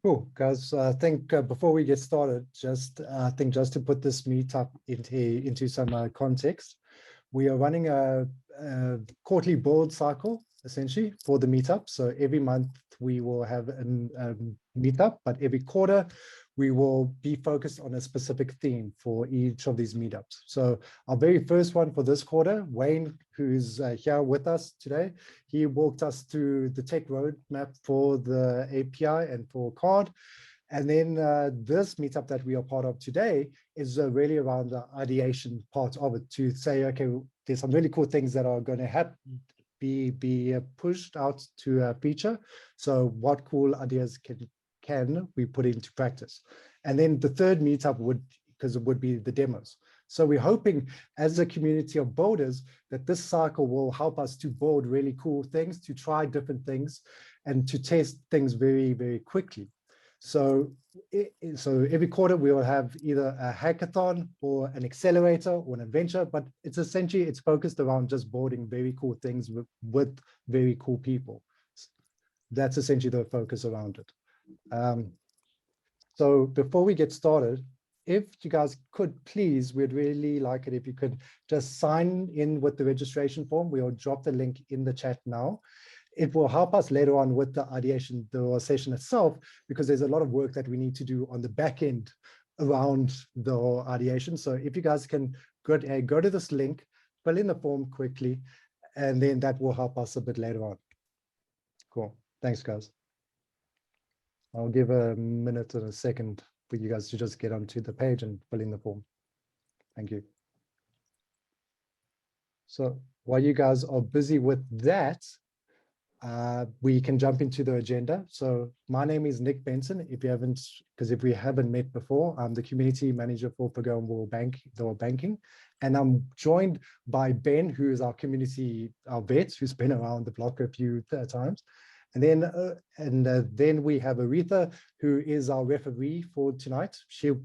Cool, guys. I think before we get started, just to put this meetup into some context, we are running a quarterly build cycle essentially for the meetup. So every month we will have a meetup, but every quarter we will be focused on a specific theme for each of these meetups. So our very first one for this quarter, Wayne, who's here with us today, he walked us through the tech roadmap for the API and for CARD. And then this meetup that we are part of today is really around the ideation part of it, to say, okay, there's some really cool things that are going to be pushed out to a feature. So what cool ideas can we put into practice? And then the third meetup would be the demos. So we're hoping as a community of builders that this cycle will help us to build really cool things, to try different things, and to test things very, very quickly. So every quarter we will have either a hackathon or an accelerator or an adventure, but it's focused around just building very cool things with very cool people. That's essentially the focus around it. So before we get started, if you guys could please, we'd really like it if you could just sign in with the registration form. We'll drop the link in the chat now. It will help us later on with the ideation, the session itself, because there's a lot of work that we need to do on the back end around the ideation. So if you guys can go to this link, fill in the form quickly, and then that will help us a bit later on. Cool. Thanks, guys. I'll give a minute and a second for you guys to just get onto the page and fill in the form. Thank you. So while you guys are busy with that, we can jump into the agenda. So my name is Nick Benson. If we haven't met before, I'm the community manager for Programmable banking. And I'm joined by Ben, who is our vet, who's been around the block a few times. And then we have Aretha, who is our referee for tonight.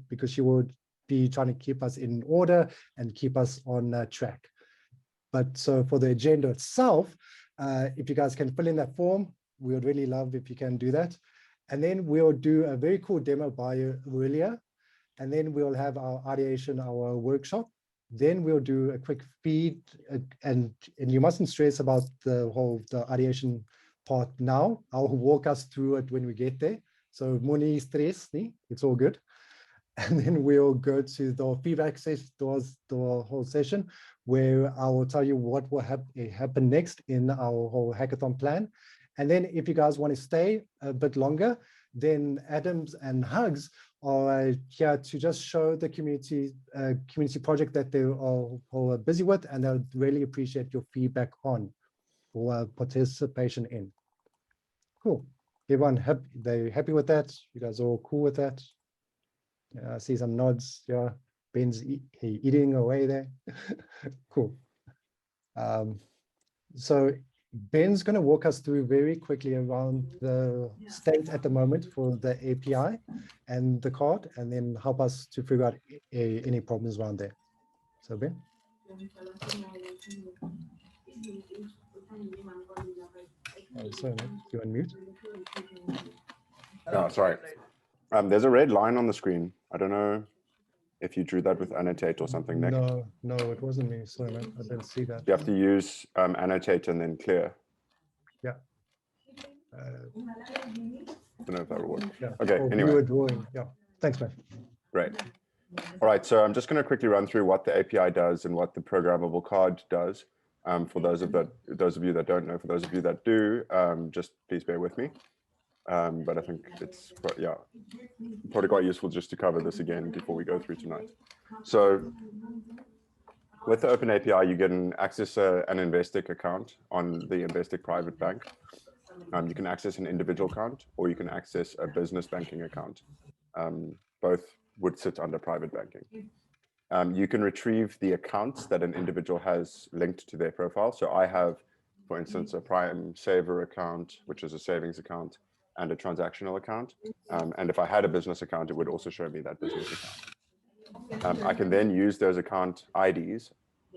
Because she will be trying to keep us in order and keep us on track. But so for the agenda itself, if you guys can fill in that form, we would really love if you can do that. And then we'll do a very cool demo by Aurelia. And then we'll have our ideation, our workshop. Then we'll do a quick feed, and you mustn't stress about the ideation part now. I'll walk us through it when we get there. So moni stress, it's all good. And then we'll go to the feedback session, the whole session, where I will tell you what will happen next in our whole hackathon plan. And then if you guys want to stay a bit longer, then Adams and Hugs are here to just show the community project that they are busy with, and they'll really appreciate your feedback on or participation in. Cool. Everyone they're happy with that? You guys are all cool with that? I see some nods. Yeah, Ben's eating away there. Cool. So Ben's going to walk us through very quickly around the state at the moment for the API and the card, and then help us to figure out any problems around there. So Ben. Oh, sorry, mate. You're on mute. Oh, sorry. There's a red line on the screen. I don't know if you drew that with annotate or something, Nick. No, it wasn't me. Sorry, man. I didn't see that. You have to use annotate and then clear. Yeah. I don't know if that will work. Yeah. Okay, anyway. Viewer drawing. Yeah. Thanks, man. Great. All right, so I'm just going to quickly run through what the API does and what the programmable card does. For those of you that don't know, for those of you that do, just please bear with me. But I think it's probably quite useful just to cover this again before we go through tonight. So with the Open API, you can access an Investec account on the Investec private bank. You can access an individual account, or you can access a business banking account. Both would sit under private banking. You can retrieve the accounts that an individual has linked to their profile. So I have, for instance, a Prime Saver account, which is a savings account, and a transactional account. And if I had a business account, it would also show me that business account. I can then use those account IDs.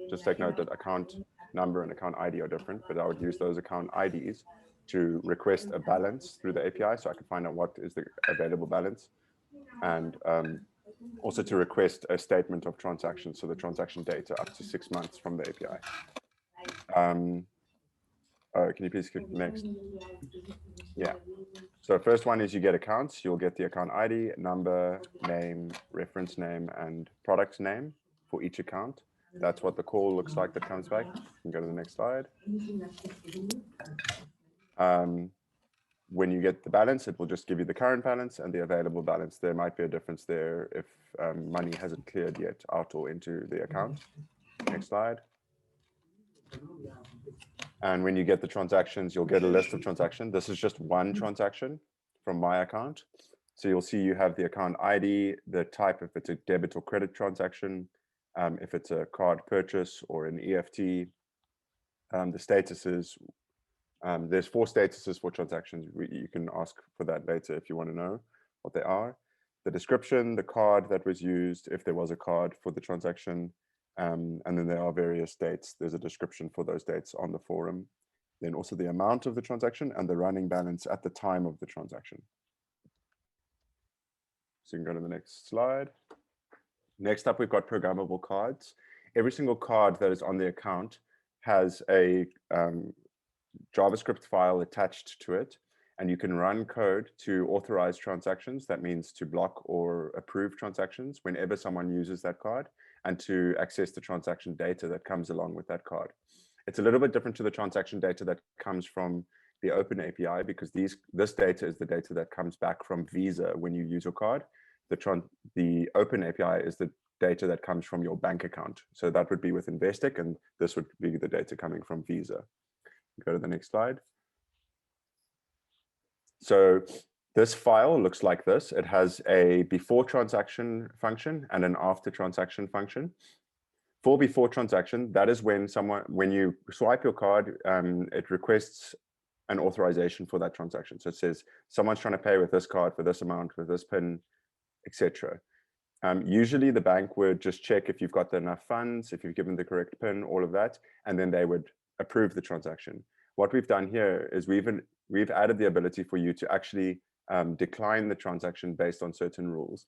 Just take note that account number and account ID are different, but I would use those account IDs to request a balance through the API, so I can find out what is the available balance, and also to request a statement of transactions, so the transaction data up to 6 months from the API. Can you please click next? Yeah. So first one is you get accounts. You'll get the account ID, number, name, reference name, and product name for each account. That's what the call looks like that comes back. You can go to the next slide. When you get the balance, it will just give you the current balance and the available balance. There might be a difference there if money hasn't cleared yet out or into the account. Next slide. And when you get the transactions, you'll get a list of transactions. This is just one transaction from my account. So you'll see you have the account ID, the type, if it's a debit or credit transaction, if it's a card purchase or an EFT, the statuses. There's 4 statuses for transactions. You can ask for that later if you want to know what they are. The description, the card that was used, if there was a card for the transaction, and then there are various dates. There's a description for those dates on the forum. Then also the amount of the transaction and the running balance at the time of the transaction. So you can go to the next slide. Next up, we've got programmable cards. Every single card that is on the account has a JavaScript file attached to it, and you can run code to authorize transactions. That means to block or approve transactions whenever someone uses that card, and to access the transaction data that comes along with that card. It's a little bit different to the transaction data that comes from the Open API, because this data is the data that comes back from Visa when you use your card. The Open API is the data that comes from your bank account. So that would be with Investec, and this would be the data coming from Visa. Go to the next slide. So this file looks like this. It has a before transaction function and an after transaction function. For before transaction, that is when you swipe your card, it requests an authorization for that transaction. So it says someone's trying to pay with this card for this amount, with this PIN, etc. Usually the bank would just check if you've got enough funds, if you've given the correct PIN, all of that, and then they would approve the transaction. What we've done here is we've added the ability for you to actually decline the transaction based on certain rules.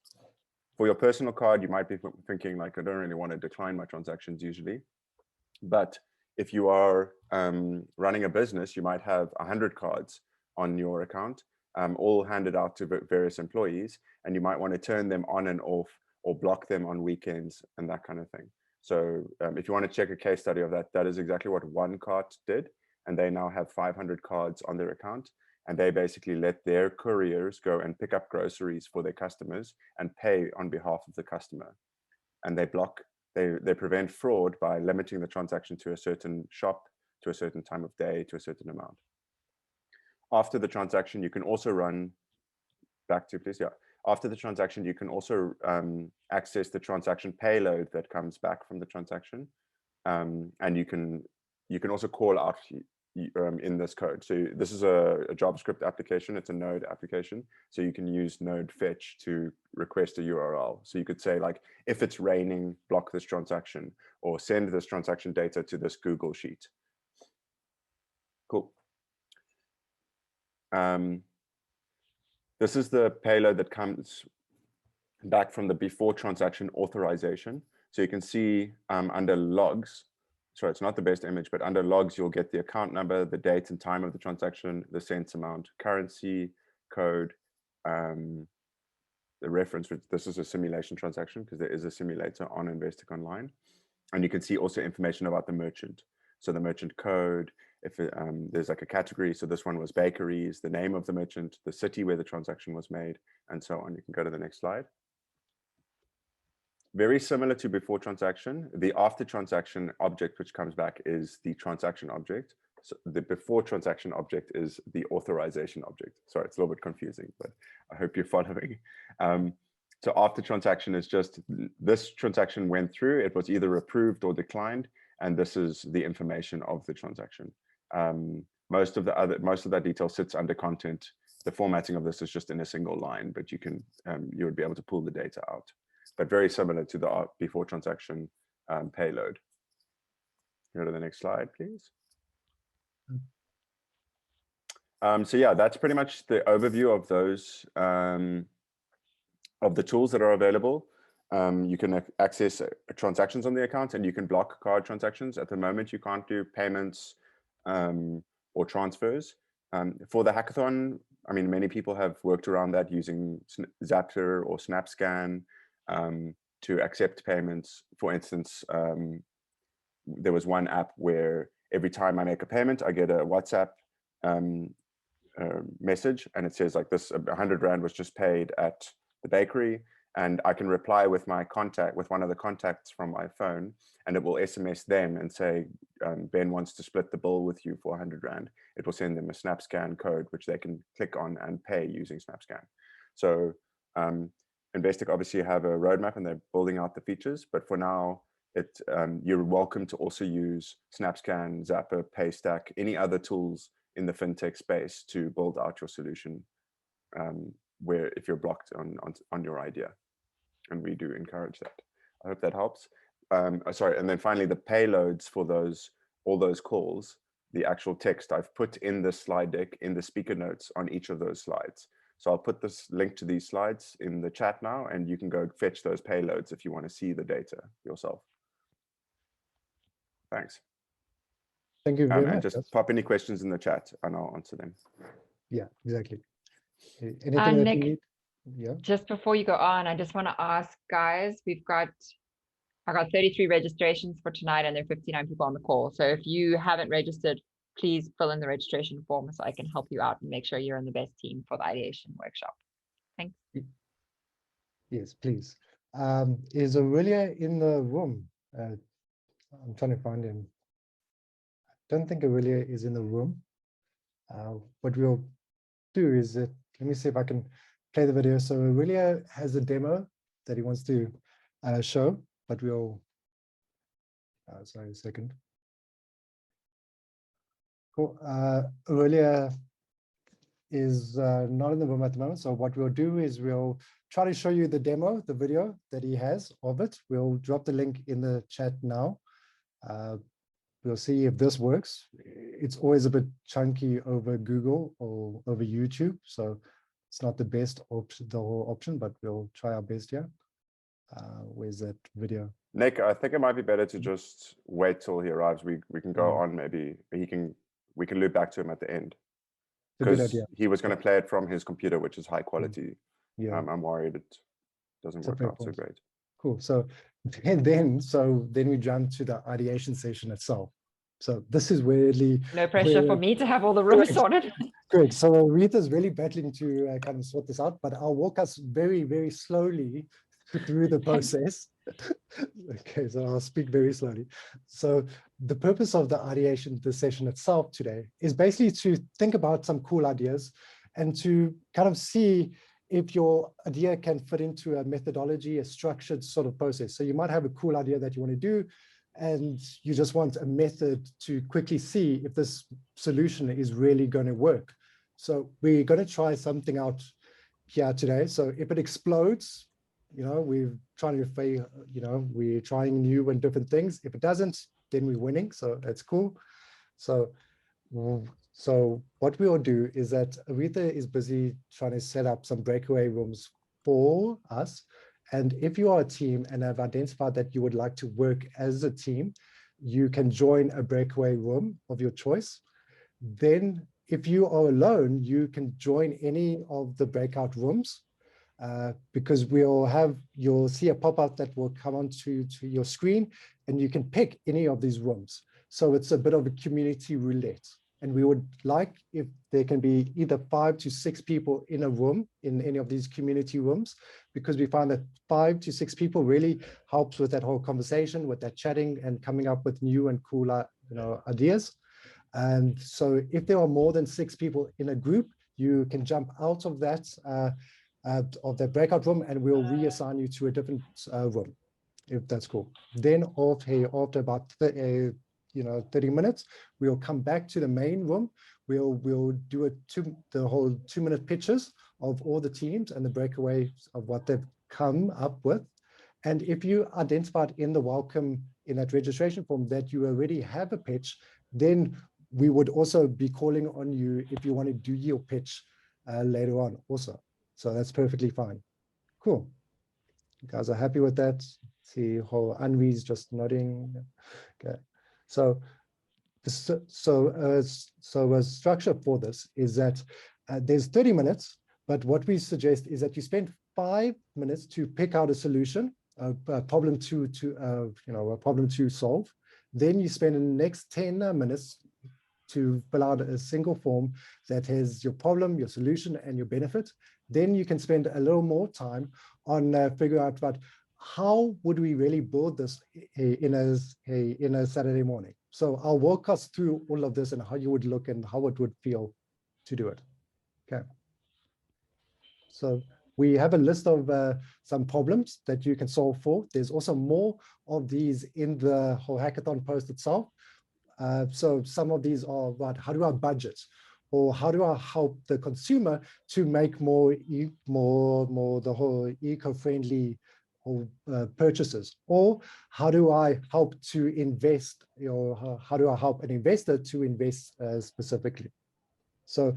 For your personal card, you might be thinking like, I don't really want to decline my transactions usually. But if you are running a business, you might have 100 cards on your account, all handed out to various employees, and you might want to turn them on and off or block them on weekends and that kind of thing. So if you want to check a case study of that, that is exactly what one card did. And they now have 500 cards on their account, and they basically let their couriers go and pick up groceries for their customers and pay on behalf of the customer. And they prevent fraud by limiting the transaction to a certain shop, to a certain time of day, to a certain amount. After the transaction, you can also run back to, please, yeah. After the transaction, you can also access the transaction payload that comes back from the transaction. And you can also call out in this code. So this is a JavaScript application. It's a Node application. So you can use Node fetch to request a URL. So you could say like, if it's raining, block this transaction, or send this transaction data to this Google sheet. Cool. This is the payload that comes back from the before transaction authorization. So you can see under logs, sorry, it's not the best image, but under logs, you'll get the account number, the date and time of the transaction, the cents amount, currency, code, the reference, which this is a simulation transaction because there is a simulator on Investec Online. And you can see also information about the merchant. So the merchant code, if there's like a category, so this one was bakeries, the name of the merchant, the city where the transaction was made, and so on. You can go to the next slide. Very similar to before transaction, the after transaction object which comes back is the transaction object. So the before transaction object is the authorization object. Sorry, it's a little bit confusing, but I hope you're following. So after transaction is just this transaction went through, it was either approved or declined, and this is the information of the transaction. Most of that detail sits under content. The formatting of this is just in a single line, but you would be able to pull the data out. But very similar to the before transaction payload. Go to the next slide, please. So yeah, that's pretty much the overview of those, of the tools that are available. You can access transactions on the account, and you can block card transactions. At the moment, you can't do payments or transfers. For the hackathon, I mean, many people have worked around that using Zapier or SnapScan to accept payments. For instance, there was one app where every time I make a payment, I get a WhatsApp message, and it says like this 100 Rand was just paid at the bakery, and I can reply with my contact, with one of the contacts from my phone, and it will SMS them and say, Ben wants to split the bill with you for 100 Rand. It will send them a SnapScan code, which they can click on and pay using SnapScan. So Investec obviously have a roadmap and they're building out the features, but for now, you're welcome to also use SnapScan, Zapier, Paystack, any other tools in the fintech space to build out your solution, where if you're blocked on your idea, and we do encourage that. I hope that helps. Sorry, and then finally the payloads for all those calls, the actual text I've put in the slide deck in the speaker notes on each of those slides. So I'll put this link to these slides in the chat now, and you can go fetch those payloads if you want to see the data yourself. Thanks. Thank you very And much. just pop any questions in the chat and I'll answer them. Yeah, exactly. Anything that Nick, you need? Yeah. Just before you go on, I just want to ask guys, I got 33 registrations for tonight and there are 59 people on the call. So if you haven't registered, please fill in the registration form so I can help you out and make sure you're in the best team for the ideation workshop. Thanks. Yes, please. Is Aurelia in the room? I'm trying to find him. Don't think Aurelia is in the room. What we'll do is that, let me see if I can play the video. So Aurelia has a demo that he wants to show, but we'll, sorry, a second. Cool. Aurelia is not in the room at the moment. So what we'll do is we'll try to show you the demo, the video that he has of it. We'll drop the link in the chat now. We'll see if this works. It's always a bit chunky over Google or over YouTube, so it's not the best option, the whole option, but we'll try our best here. Where's that video? Nick, I think it might be better to just wait till he arrives. We can go on, maybe we can loop back to him at the end, because he was going to play it from his computer, which is high quality. Yeah, I'm worried it doesn't work out so great. Cool. So then we jump to the ideation session itself. So this is weirdly no pressure for me to have all the rooms sorted. Great. So Aretha's really battling to kind of sort this out, but I'll walk us very, very slowly through the process. Okay, so I'll speak very slowly. So the purpose of the ideation, the session itself today, is basically to think about some cool ideas and to kind of see if your idea can fit into a methodology, a structured sort of process. So you might have a cool idea that you want to do, and you just want a method to quickly see if this solution is really going to work. So we're going to try something out here today. So if it explodes, we're trying to fail, we're trying new and different things. If it doesn't, then we're winning. So that's cool. So what we'll do is that Aretha is busy trying to set up some breakaway rooms for us. And if you are a team and have identified that you would like to work as a team, you can join a breakaway room of your choice. Then if you are alone, you can join any of the breakout rooms, because you'll see a pop-up that will come onto your screen, and you can pick any of these rooms. So it's a bit of a community roulette. And we would like if there can be either 5 to 6 people in a room in any of these community rooms, because we find that 5 to 6 people really helps with that whole conversation, with that chatting and coming up with new and cooler ideas. And so if there are more than 6 people in a group, you can jump out of that breakout room, and we'll reassign you to a different room, if that's cool. Then after about 30 minutes, we'll come back to the main room. We'll do the whole 2-minute pitches of all the teams and the breakaways of what they've come up with. And if you identified in that registration form that you already have a pitch, then we would also be calling on you if you want to do your pitch later on also. So that's perfectly fine. Cool. You guys are happy with that? See how Anri's just nodding. Okay. So a structure for this is that there's 30 minutes, but what we suggest is that you spend 5 minutes to pick out a solution, a problem to solve. Then you spend the next 10 minutes to fill out a single form that has your problem, your solution, and your benefit. Then you can spend a little more time on figuring out about how would we really build this in a Saturday morning. So I'll walk us through all of this and how you would look and how it would feel to do it. Okay. So we have a list of some problems that you can solve for. There's also more of these in the whole hackathon post itself. So some of these are about how do I budget, or how do I help the consumer to make more the whole eco-friendly purchases, or how do I help to invest, how do I help an investor to invest specifically. So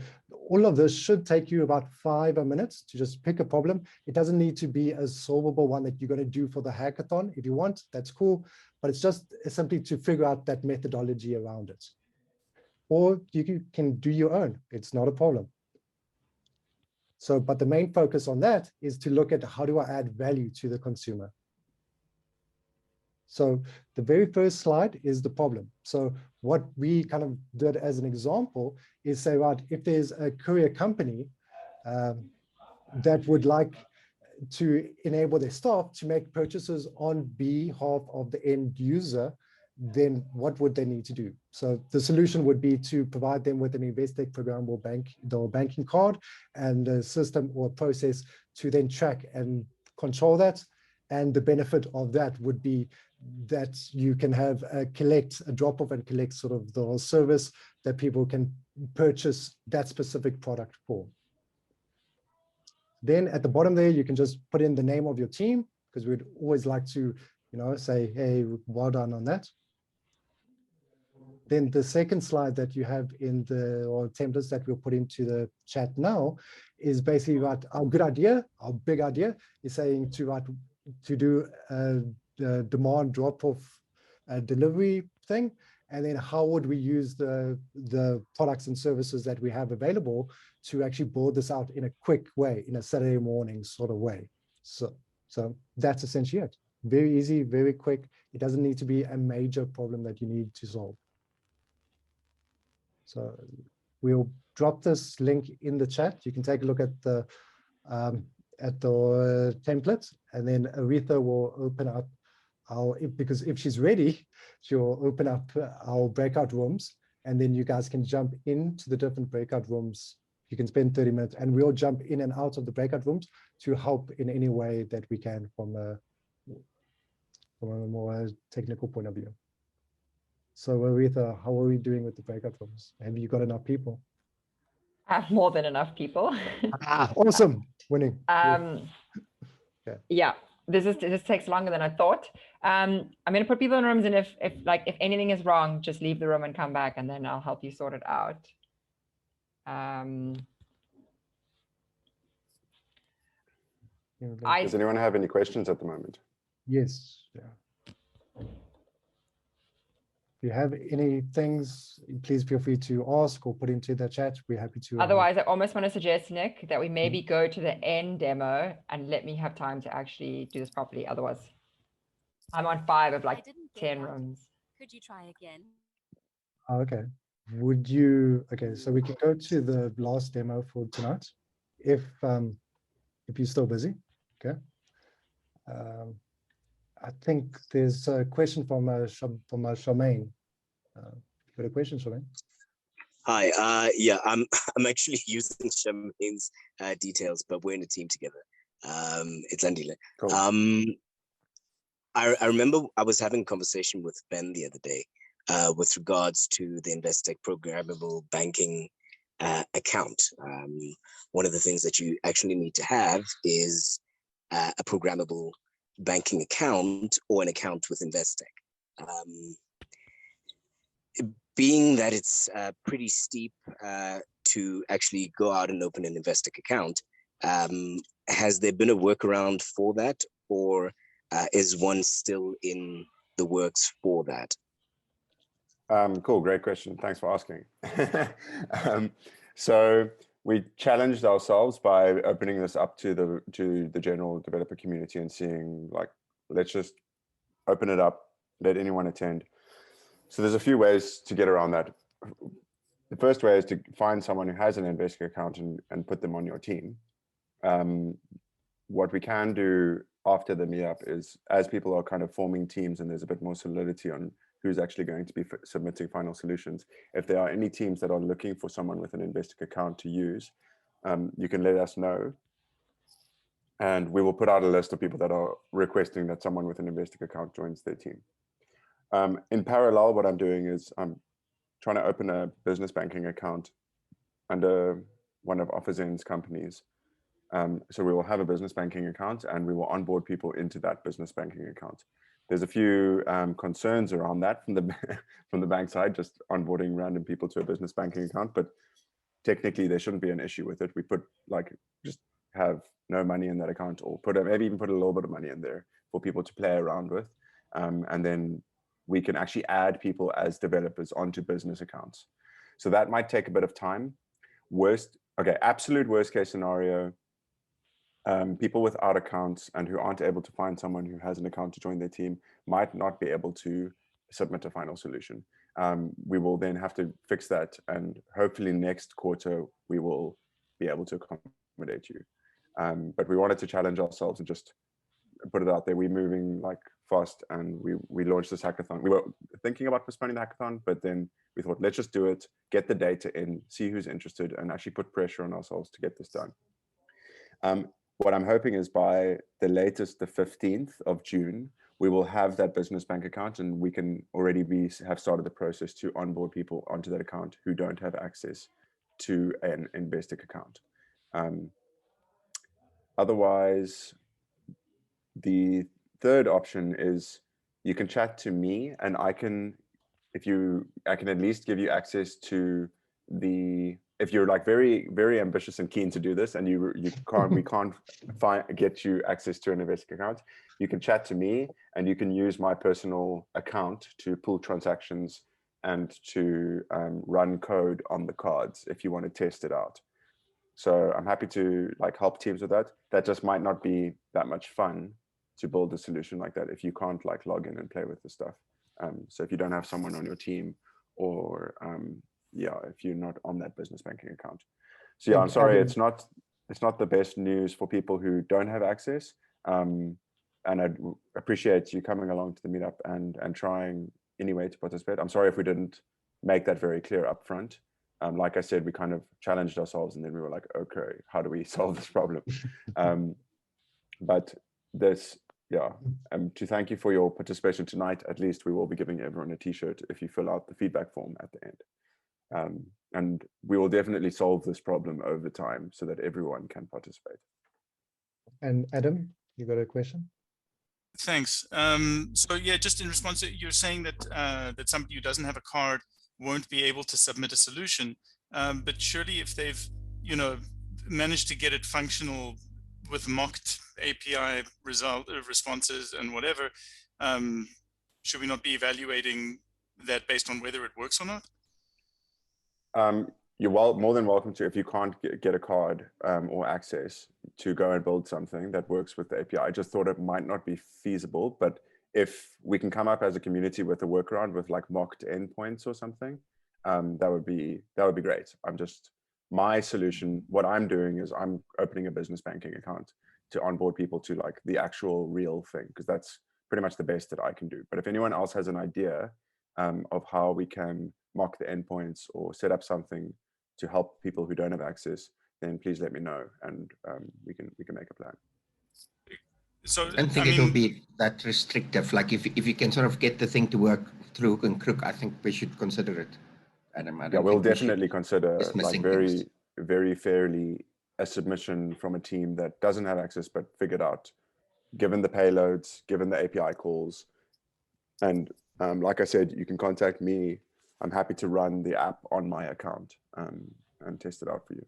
all of this should take you about 5 minutes to just pick a problem. It doesn't need to be a solvable one that you're going to do for the hackathon. If you want, that's cool, but it's just simply to figure out that methodology around it. Or you can do your own, it's not a problem. So, but the main focus on that is to look at how do I add value to the consumer. So the very first slide is the problem. So what we kind of did as an example is say, right, if there's a courier company that would like to enable their staff to make purchases on behalf of the end user, then what would they need to do? So the solution would be to provide them with an Investec programmable banking card and a system or a process to then track and control that. And the benefit of that would be that you can have a drop off and collect sort of the whole service that people can purchase that specific product for. Then at the bottom there, you can just put in the name of your team, because we'd always like to, say, hey, well done on that. Then the second slide that you have in or templates that we'll put into the chat now is basically about our good idea, our big idea is saying to do the demand drop-off delivery thing, and then how would we use the products and services that we have available to actually build this out in a quick way, in a Saturday morning sort of way. So that's essentially it. Very easy, very quick. It doesn't need to be a major problem that you need to solve. So we'll drop this link in the chat. You can take a look at the template, and then Aretha will open up because if she's ready, she'll open up our breakout rooms, and then you guys can jump into the different breakout rooms. You can spend 30 minutes, and we'll jump in and out of the breakout rooms to help in any way that we can from a more technical point of view. So Aretha, how are we doing with the breakout rooms? Have you got enough people? I have more than enough people. Awesome, winning. Yeah, this takes longer than I thought. I'm going to put people in rooms, and if anything is wrong, just leave the room and come back, and then I'll help you sort it out. Does anyone have any questions at the moment? Yes. Yeah. If you have any things, please feel free to ask or put into the chat. We're happy to. Otherwise, I almost want to suggest, Nick, that we maybe go to the end demo and let me have time to actually do this properly. Otherwise, I'm on 5 of 10 rooms. Could you try again? Okay. Would you? Okay, so we can go to the last demo for tonight, if you're still busy. Okay. I think there's a question from Charmaine. You got a question, Charmaine? Hi. Yeah, I'm actually using Charmaine's details, but we're in a team together. It's Andile. Cool. I remember I was having a conversation with Ben the other day with regards to the Investec programmable banking account. One of the things that you actually need to have is a programmable banking account or an account with Investec. being that it's pretty steep to actually go out and open an Investec account, has there been a workaround for that, or is one still in the works for that? Cool, great question. Thanks for asking. So we challenged ourselves by opening this up to the general developer community and seeing, like, let's just open it up, let anyone attend. So there's a few ways to get around that. The first way is to find someone who has an Investec account and put them on your team. What we can do after the meetup is, as people are kind of forming teams and there's a bit more solidity on who's actually going to be submitting final solutions, if there are any teams that are looking for someone with an Investec account to use, you can let us know. And we will put out a list of people that are requesting that someone with an Investec account joins their team. In parallel, what I'm doing is I'm trying to open a business banking account under one of OfferZen's companies. So we will have a business banking account and we will onboard people into that business banking account. There's a few concerns around that from the bank side, just onboarding random people to a business banking account, but technically there shouldn't be an issue with it. We put, like, just have no money in that account, or maybe even put a little bit of money in there for people to play around with. And then we can actually add people as developers onto business accounts. So that might take a bit of time. Absolute worst case scenario, people without accounts and who aren't able to find someone who has an account to join their team might not be able to submit a final solution. We will then have to fix that, and hopefully next quarter we will be able to accommodate you. But we wanted to challenge ourselves and just put it out there. We're moving like fast, and we launched this hackathon. We were thinking about postponing the hackathon, but then we thought, let's just do it, get the data in, see who's interested, and actually put pressure on ourselves to get this done. What I'm hoping is by the latest, the 15th of June, we will have that business bank account, and we can already have started the process to onboard people onto that account who don't have access to an Investec account. Otherwise, the third option is you can chat to me, and I can at least give you access to if you're like very, very ambitious and keen to do this, and we can't get you access to an Investec account, you can chat to me, and you can use my personal account to pull transactions and to run code on the cards if you want to test it out. So I'm happy to help teams with that. That just might not be that much fun to build a solution like that if you can't log in and play with the stuff. So if you don't have someone on your team, or if you're not on that business banking account. So yeah, I'm sorry, it's not the best news for people who don't have access. And I'd appreciate you coming along to the meetup and trying anyway to participate. I'm sorry if we didn't make that very clear up front. Like I said, we kind of challenged ourselves, and then we were like, okay, how do we solve this problem? But to thank you for your participation tonight. At least we will be giving everyone a t-shirt if you fill out the feedback form at the end. And we will definitely solve this problem over time so that everyone can participate. And Adam, you got a question? Thanks. So yeah, just in response to, you're saying that that somebody who doesn't have a card won't be able to submit a solution, but surely if they've managed to get it functional with mocked API responses and whatever, should we not be evaluating that based on whether it works or not? You're more than welcome to, if you can't get a card or access, to go and build something that works with the API. I just thought it might not be feasible, but if we can come up as a community with a workaround with mocked endpoints or something, that would be great. My solution, what I'm doing is I'm opening a business banking account to onboard people to the actual real thing, because that's pretty much the best that I can do. But if anyone else has an idea of how we can mock the endpoints or set up something to help people who don't have access, then please let me know, and we can make a plan. So I don't think it'll be that restrictive. If you can sort of get the thing to work through hook and crook, I think we should consider it. Adam, we'll definitely consider very, very fairly a submission from a team that doesn't have access but figured out, given the payloads, given the API calls. And like I said, you can contact me I'm happy to run the app on my account and test it out for you.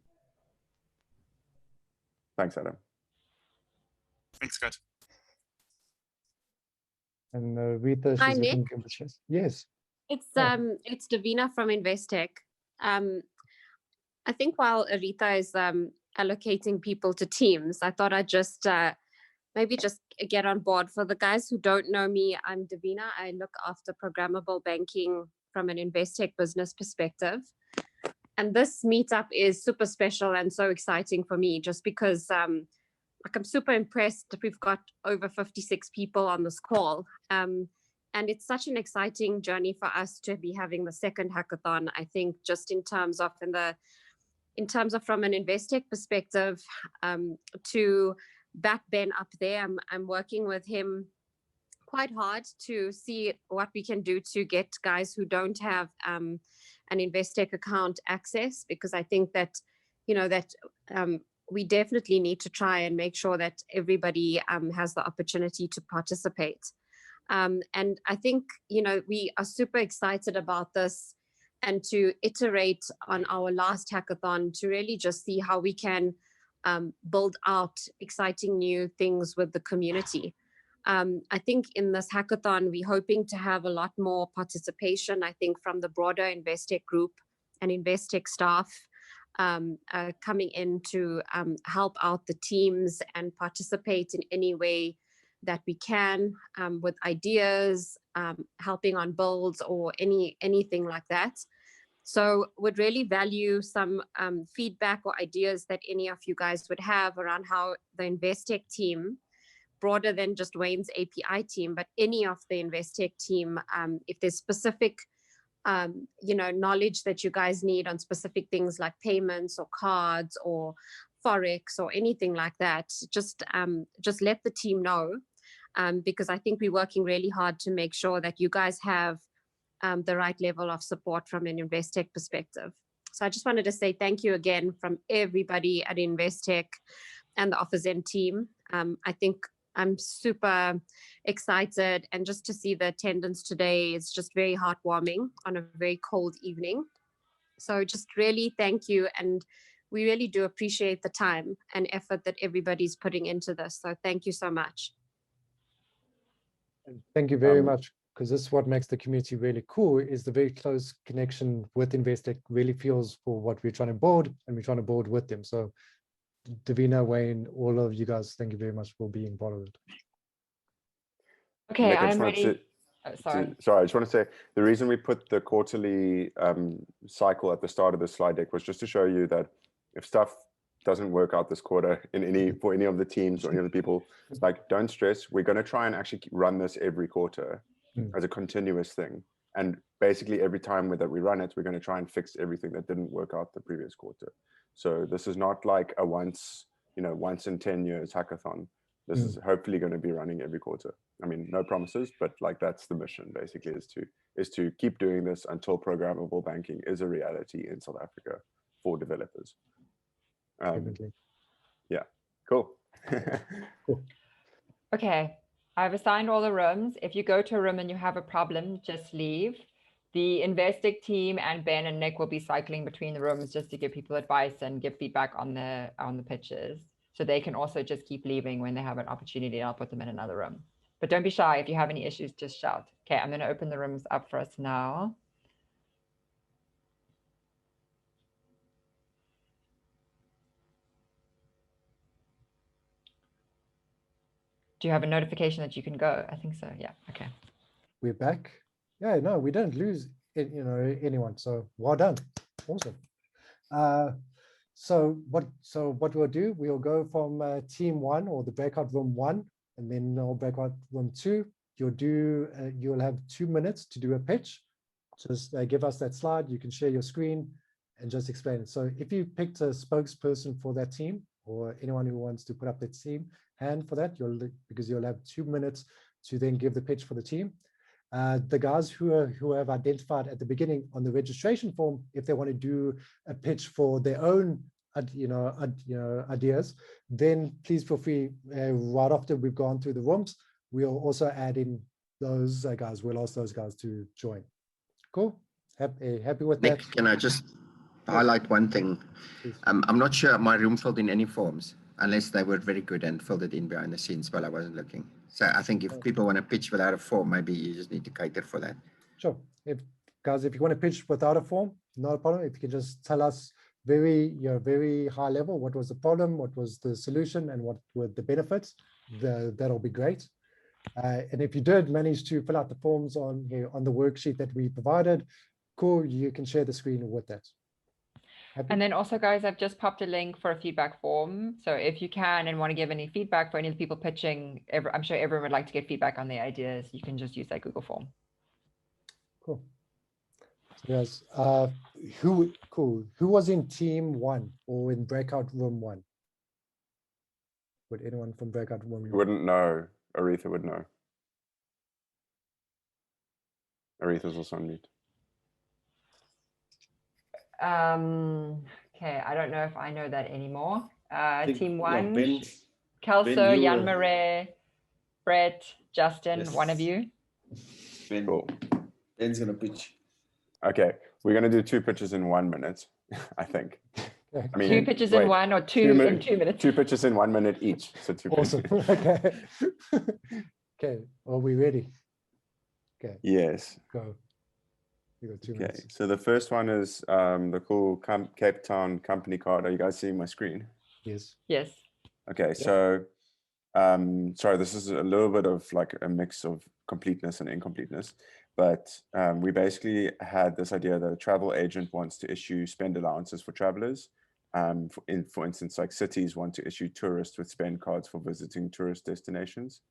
Thanks, Adam. Thanks, guys. And Rita, Hi, she's looking Nick. ambitious. Yes. It's Davina from Investec. I think while Rita is allocating people to teams, I thought I'd just maybe just get on board. For the guys who don't know me, I'm Davina. I look after programmable banking from an Investec business perspective. And this meetup is super special and so exciting for me, just because like I'm super impressed that we've got over 56 people on this call. And it's such an exciting journey for us to be having the second hackathon. I think just in terms of from an Investec perspective, to back Ben up there, I'm working with him quite hard to see what we can do to get guys who don't have an Investec account access, because I think that, you know, that we definitely need to try and make sure that everybody has the opportunity to participate. And I think, you know, we are super excited about this, and to iterate on our last hackathon to really just see how we can build out exciting new things with the community. I think in this hackathon, we're hoping to have a lot more participation, I think, from the broader Investec group and Investec staff coming in to help out the teams and participate in any way that we can with ideas, helping on builds or anything like that. So would really value some feedback or ideas that any of you guys would have around how the Investec team, broader than just Wayne's API team, but any of the Investec team, if there's specific you know, knowledge that you guys need on specific things like payments or cards or Forex or anything like that, just let the team know, because I think we're working really hard to make sure that you guys have the right level of support from an Investec perspective. So I just wanted to say thank you again from everybody at Investec and the OfferZen team. I think I'm super excited, and just to see the attendance today is just very heartwarming on a very cold evening. So just really thank you, and we really do appreciate the time and effort that everybody's putting into this. So thank you so much. Thank you very much, because this is what makes the community really cool, is the very close connection with Investec really feels for what we're trying to build, and we're trying to build with them. So Davina, Wayne, all of you guys, thank you very much for being part of it. Okay, Nick, I'm ready. Sorry. Sorry, I just want to say the reason we put the quarterly cycle at the start of the slide deck was just to show you that if stuff doesn't work out this quarter for any of the teams or any of the people, like, don't stress. We're going to try and actually run this every quarter as a continuous thing. And basically every time that we run it, we're going to try and fix everything that didn't work out the previous quarter. So this is not like a once in 10 years hackathon. This is hopefully going to be running every quarter. I mean, no promises, but like that's the mission basically, is to keep doing this until programmable banking is a reality in South Africa for developers. Yeah, cool. Cool. Okay, I've assigned all the rooms. If you go to a room and you have a problem, just leave. The Investec team and Ben and Nick will be cycling between the rooms just to give people advice and give feedback on the pitches. So they can also just keep leaving when they have an opportunity, and I'll put them in another room. But don't be shy. If you have any issues, just shout. Okay, I'm going to open the rooms up for us now. Do you have a notification that you can go? I think so. Yeah. Okay. We're back. Yeah, no, we don't lose anyone. So well done. Awesome. So what we'll do, we'll go from team 1 or the breakout room 1, and then we'll breakout room 2. You'll have 2 minutes to do a pitch. Just give us that slide. You can share your screen and just explain it. So if you picked a spokesperson for that team, or anyone who wants to put up their team hand for that, because you'll have 2 minutes to then give the pitch for the team. The guys who have identified at the beginning on the registration form, if they want to do a pitch for their own ideas, then please feel free. Right after we've gone through the rooms, we'll also add in those guys. We'll ask those guys to join. Cool. Happy with Nick, that? can I just highlight one thing? Please. I'm not sure my room filled in any forms unless they were very good and filled it in behind the scenes while I wasn't looking. So I think if people want to pitch without a form, maybe you just need to cater for that. Sure. Guys, if you want to pitch without a form, not a problem. If you can just tell us very high level, what was the problem, what was the solution, and what were the benefits, that'll be great. And if you did manage to fill out the forms on the worksheet that we provided, cool, you can share the screen with that. Happy? And then also, guys, I've just popped a link for a feedback form. So if you can and want to give any feedback for any of the people pitching, I'm sure everyone would like to get feedback on their ideas. You can just use that Google form. Cool. So yes, who was in team 1 or in breakout room 1? Would anyone from breakout room? You wouldn't know. Aretha would know. Aretha's also on mute. Okay, I don't know if I know that anymore. Team no, 1, Ben, Kelso, Ben, Jan Marais, Brett, Justin, Yes. one of you. Ben, Cool. Ben's gonna pitch. Okay, we're going to do 2 pitches in 1 minute, I think. Okay. I mean, 2 pitches in 1 or 2 in 2 minutes. 2 pitches in 1 minute each. So 2 Awesome. pitches. Okay. Okay. Are we ready? Okay. Yes. Go. You got 2 Okay, minutes. so the first one is the cool Cape Town company card. Are you guys seeing my screen? Yes. Yes. Okay, so sorry, this is a little bit of like a mix of completeness and incompleteness, but we basically had this idea that a travel agent wants to issue spend allowances for travelers. For instance, like cities want to issue tourists with spend cards for visiting tourist destinations.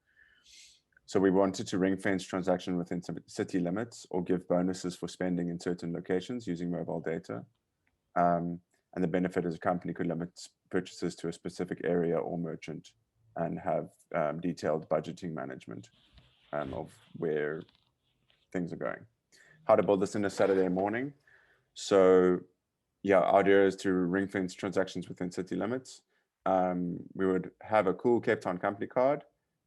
So we wanted to ring fence transaction within city limits or give bonuses for spending in certain locations using mobile data. And the benefit is a company could limit purchases to a specific area or merchant and have detailed budgeting management of where things are going. How to build this in a Saturday morning. So yeah, our idea is to ring fence transactions within city limits. We would have a cool Cape Town company card.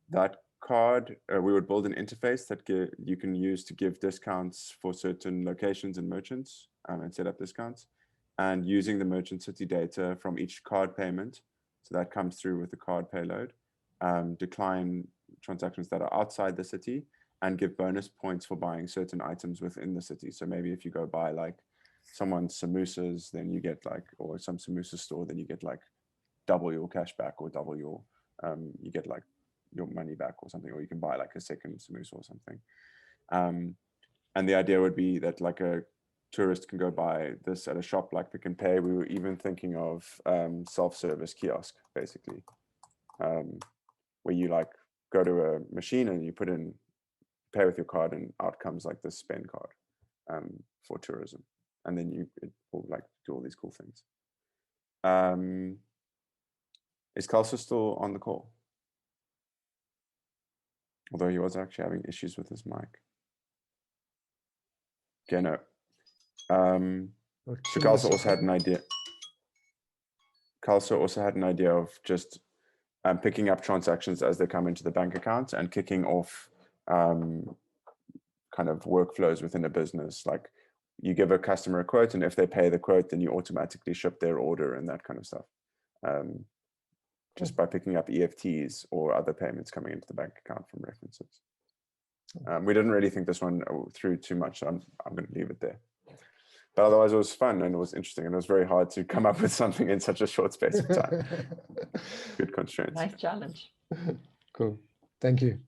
That card, we would build an interface that you can use to give discounts for certain locations and merchants and set up discounts. And using the merchant city data from each card payment, so that comes through with the card payload, decline transactions that are outside the city and give bonus points for buying certain items within the city. So maybe if you go buy like someone's samosas, then you get like, or some samosa store, then you get like double your cash back or double your, you get like your money back or something, or you can buy like a second samosa or something. And the idea would be that like a tourist can go buy this at a shop like Pick and Pay. We were even thinking of self-service kiosk, basically, where you like go to a machine and you put in, pay with your card, and out comes like this spend card for tourism. And then it will like do all these cool things. Is Kelso still on the call? Although he was actually having issues with his mic. Okay, no. So Kelso also had an idea. Kelso also had an idea of just picking up transactions as they come into the bank account and kicking off kind of workflows within a business. Like you give a customer a quote, and if they pay the quote, then you automatically ship their order and that kind of stuff. Just by picking up EFTs or other payments coming into the bank account from references. We didn't really think this one through too much. So I'm going to leave it there. But otherwise, it was fun and it was interesting, and it was very hard to come up with something in such a short space of time. Good constraints. Nice challenge. Cool. Thank you.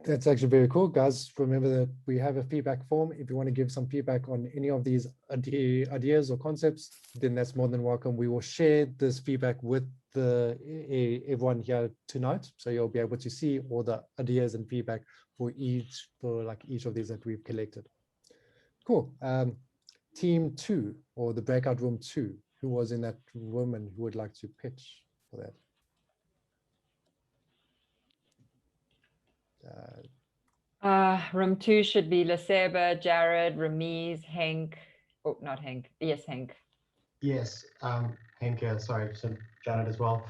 That's actually very cool, guys. Remember that we have a feedback form. If you want to give some feedback on any of these ideas or concepts, then that's more than welcome. We will share this feedback with everyone here tonight, so you'll be able to see all the ideas and feedback for each of these that we've collected. Cool. Team 2 or the breakout room 2. Who was in that room and who would like to pitch for that? Room 2 should be Leseba, Jared, Ramiz, Hank. Oh, not Hank. Yes, Hank. Yes, Hank, sorry, so Jared as well.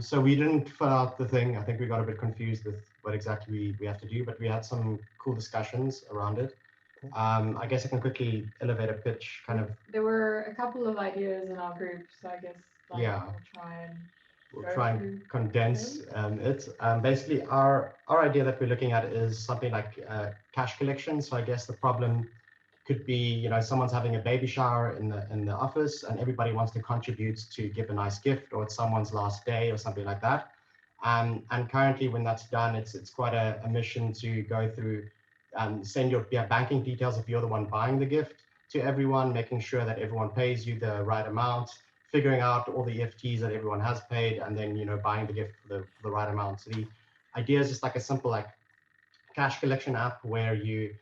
So we didn't fill out the thing. I think we got a bit confused with what exactly we have to do, but we had some cool discussions around it. I guess I can quickly elevate a pitch kind of. There were a couple of ideas in our group, so I guess like, Yeah. we'll We'll try and condense it. Basically, our idea that we're looking at is something like cash collection. So I guess the problem could be, you know, someone's having a baby shower in the office, and everybody wants to contribute to give a nice gift, or it's someone's last day or something like that. And currently, when that's done, it's quite a mission to go through, send your banking details if you're the one buying the gift to everyone, making sure that everyone pays you the right amount, figuring out all the EFTs that everyone has paid, and then, you know, buying the gift for the right amount. So the idea is just like a simple like cash collection app where you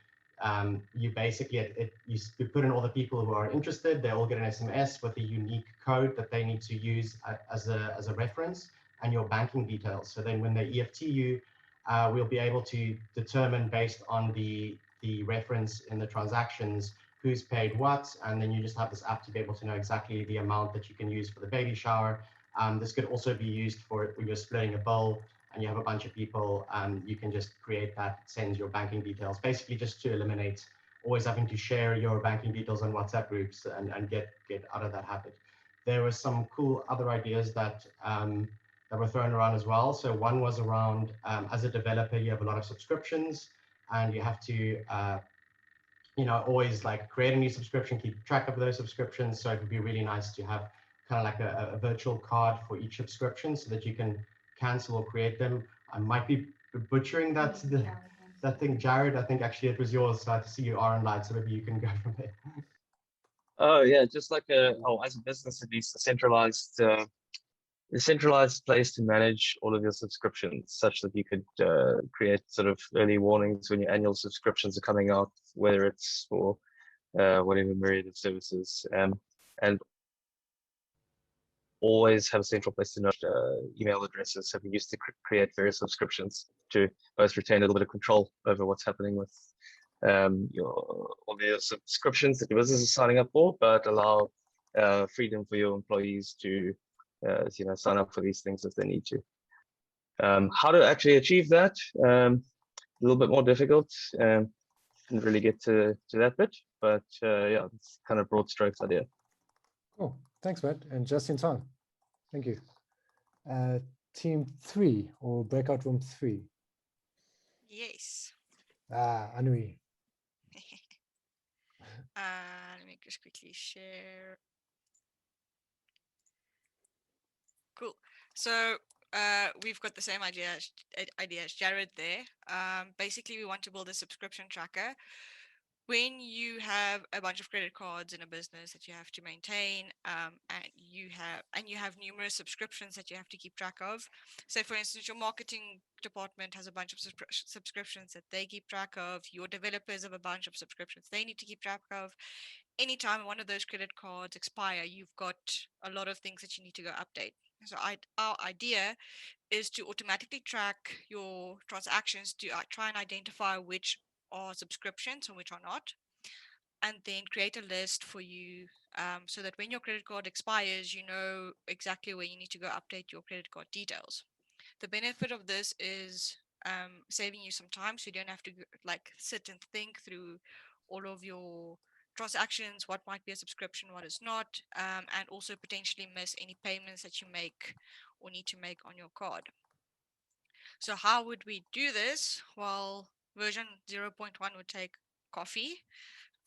basically you put in all the people who are interested. They all get an SMS with a unique code that they need to use as a reference, and your banking details. So then when they EFT you, we'll be able to determine based on the reference in the transactions who's paid what, and then you just have this app to be able to know exactly the amount that you can use for the baby shower. This could also be used for when you're splitting a bill and you have a bunch of people, you can just create that, sends your banking details, basically just to eliminate always having to share your banking details on WhatsApp groups and get out of that habit. There were some cool other ideas that were thrown around as well. So one was around, as a developer, you have a lot of subscriptions, and you have to you know, always like create a new subscription, keep track of those subscriptions. So it would be really nice to have kind of like a virtual card for each subscription so that you can cancel or create them. I might be butchering that thing, Jared. I think actually it was yours. So I see you are online, so maybe you can go from there. Oh yeah, just like as a business, at least a centralized place to manage all of your subscriptions, such that you could create sort of early warnings when your annual subscriptions are coming out, whether it's for whatever myriad of services, and always have a central place to know email addresses have been used to create various subscriptions to both retain a little bit of control over what's happening with all the subscriptions that your business is signing up for, but allow freedom for your employees to you know, sign up for these things if they need to. How to actually achieve that? A little bit more difficult. Didn't really get to that bit, but yeah, it's kind of broad strokes idea. Cool, thanks, Matt, and just in time. Thank you. Team 3 or breakout room 3. Yes. Anui. Let me just quickly share. Cool. So we've got the same idea as Jared there. Basically, we want to build a subscription tracker. When you have a bunch of credit cards in a business that you have to maintain, and you have numerous subscriptions that you have to keep track of. So, for instance, your marketing department has a bunch of subscriptions that they keep track of. Your developers have a bunch of subscriptions they need to keep track of. Anytime one of those credit cards expire, you've got a lot of things that you need to go update. So our idea is to automatically track your transactions to try and identify which are subscriptions and which are not, and then create a list for you, so that when your credit card expires, you know exactly where you need to go update your credit card details. The benefit of this is saving you some time, so you don't have to like sit and think through all of your transactions, what might be a subscription, what is not, and also potentially miss any payments that you make or need to make on your card. So how would we do this? Well, version 0.1 would take coffee,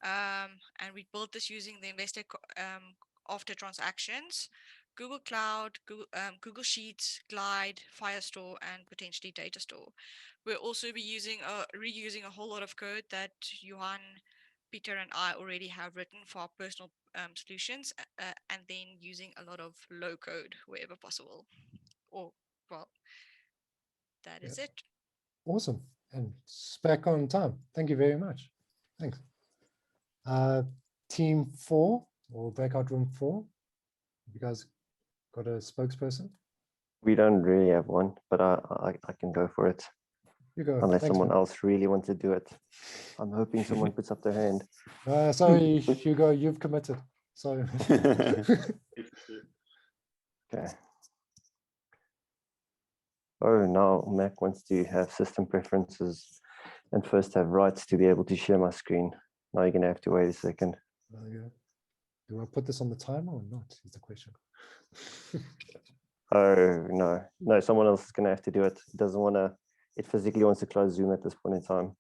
and we built this using the Investec after transactions, Google Cloud, Google Sheets, Glide, Firestore, and potentially Datastore. We'll also be reusing a whole lot of code that Johan, Peter, and I already have written for our personal solutions, and then using a lot of low code wherever possible. Or, well, that is it. Awesome, and back on time. Thank you very much. Thanks. Team 4 or breakout room 4. You guys got a spokesperson? We don't really have one, but I can go for it. You go. Unless Thanks, someone man. else really wants to do it. I'm hoping someone puts up their hand. Sorry, Hugo, you've committed. Sorry. Okay. Oh, now Mac wants to have system preferences and first have rights to be able to share my screen. Now you're gonna have to wait a second. Do I put this on the timer or not? Is the question. Oh no, someone else is gonna have to do it. It doesn't want to. It physically wants to close Zoom at this point in time.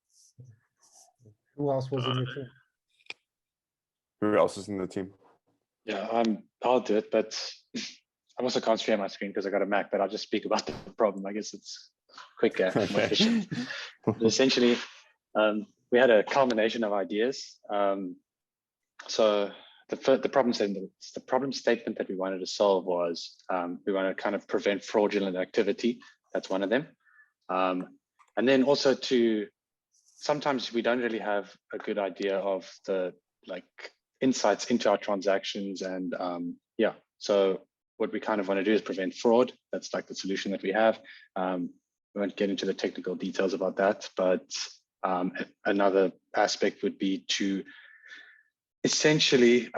Who else was in your team? Who else is in the team? Yeah, I'll do it, but I also can't share my screen because I got a Mac, but I'll just speak about the problem. I guess it's quicker, more efficient. Essentially, we had a culmination of ideas. So the problem statement that we wanted to solve was we want to kind of prevent fraudulent activity. That's one of them. And then also sometimes we don't really have a good idea of the insights into our transactions. And so what we kind of want to do is prevent fraud. That's like the solution that we have. We won't get into the technical details about that, but another aspect would be to essentially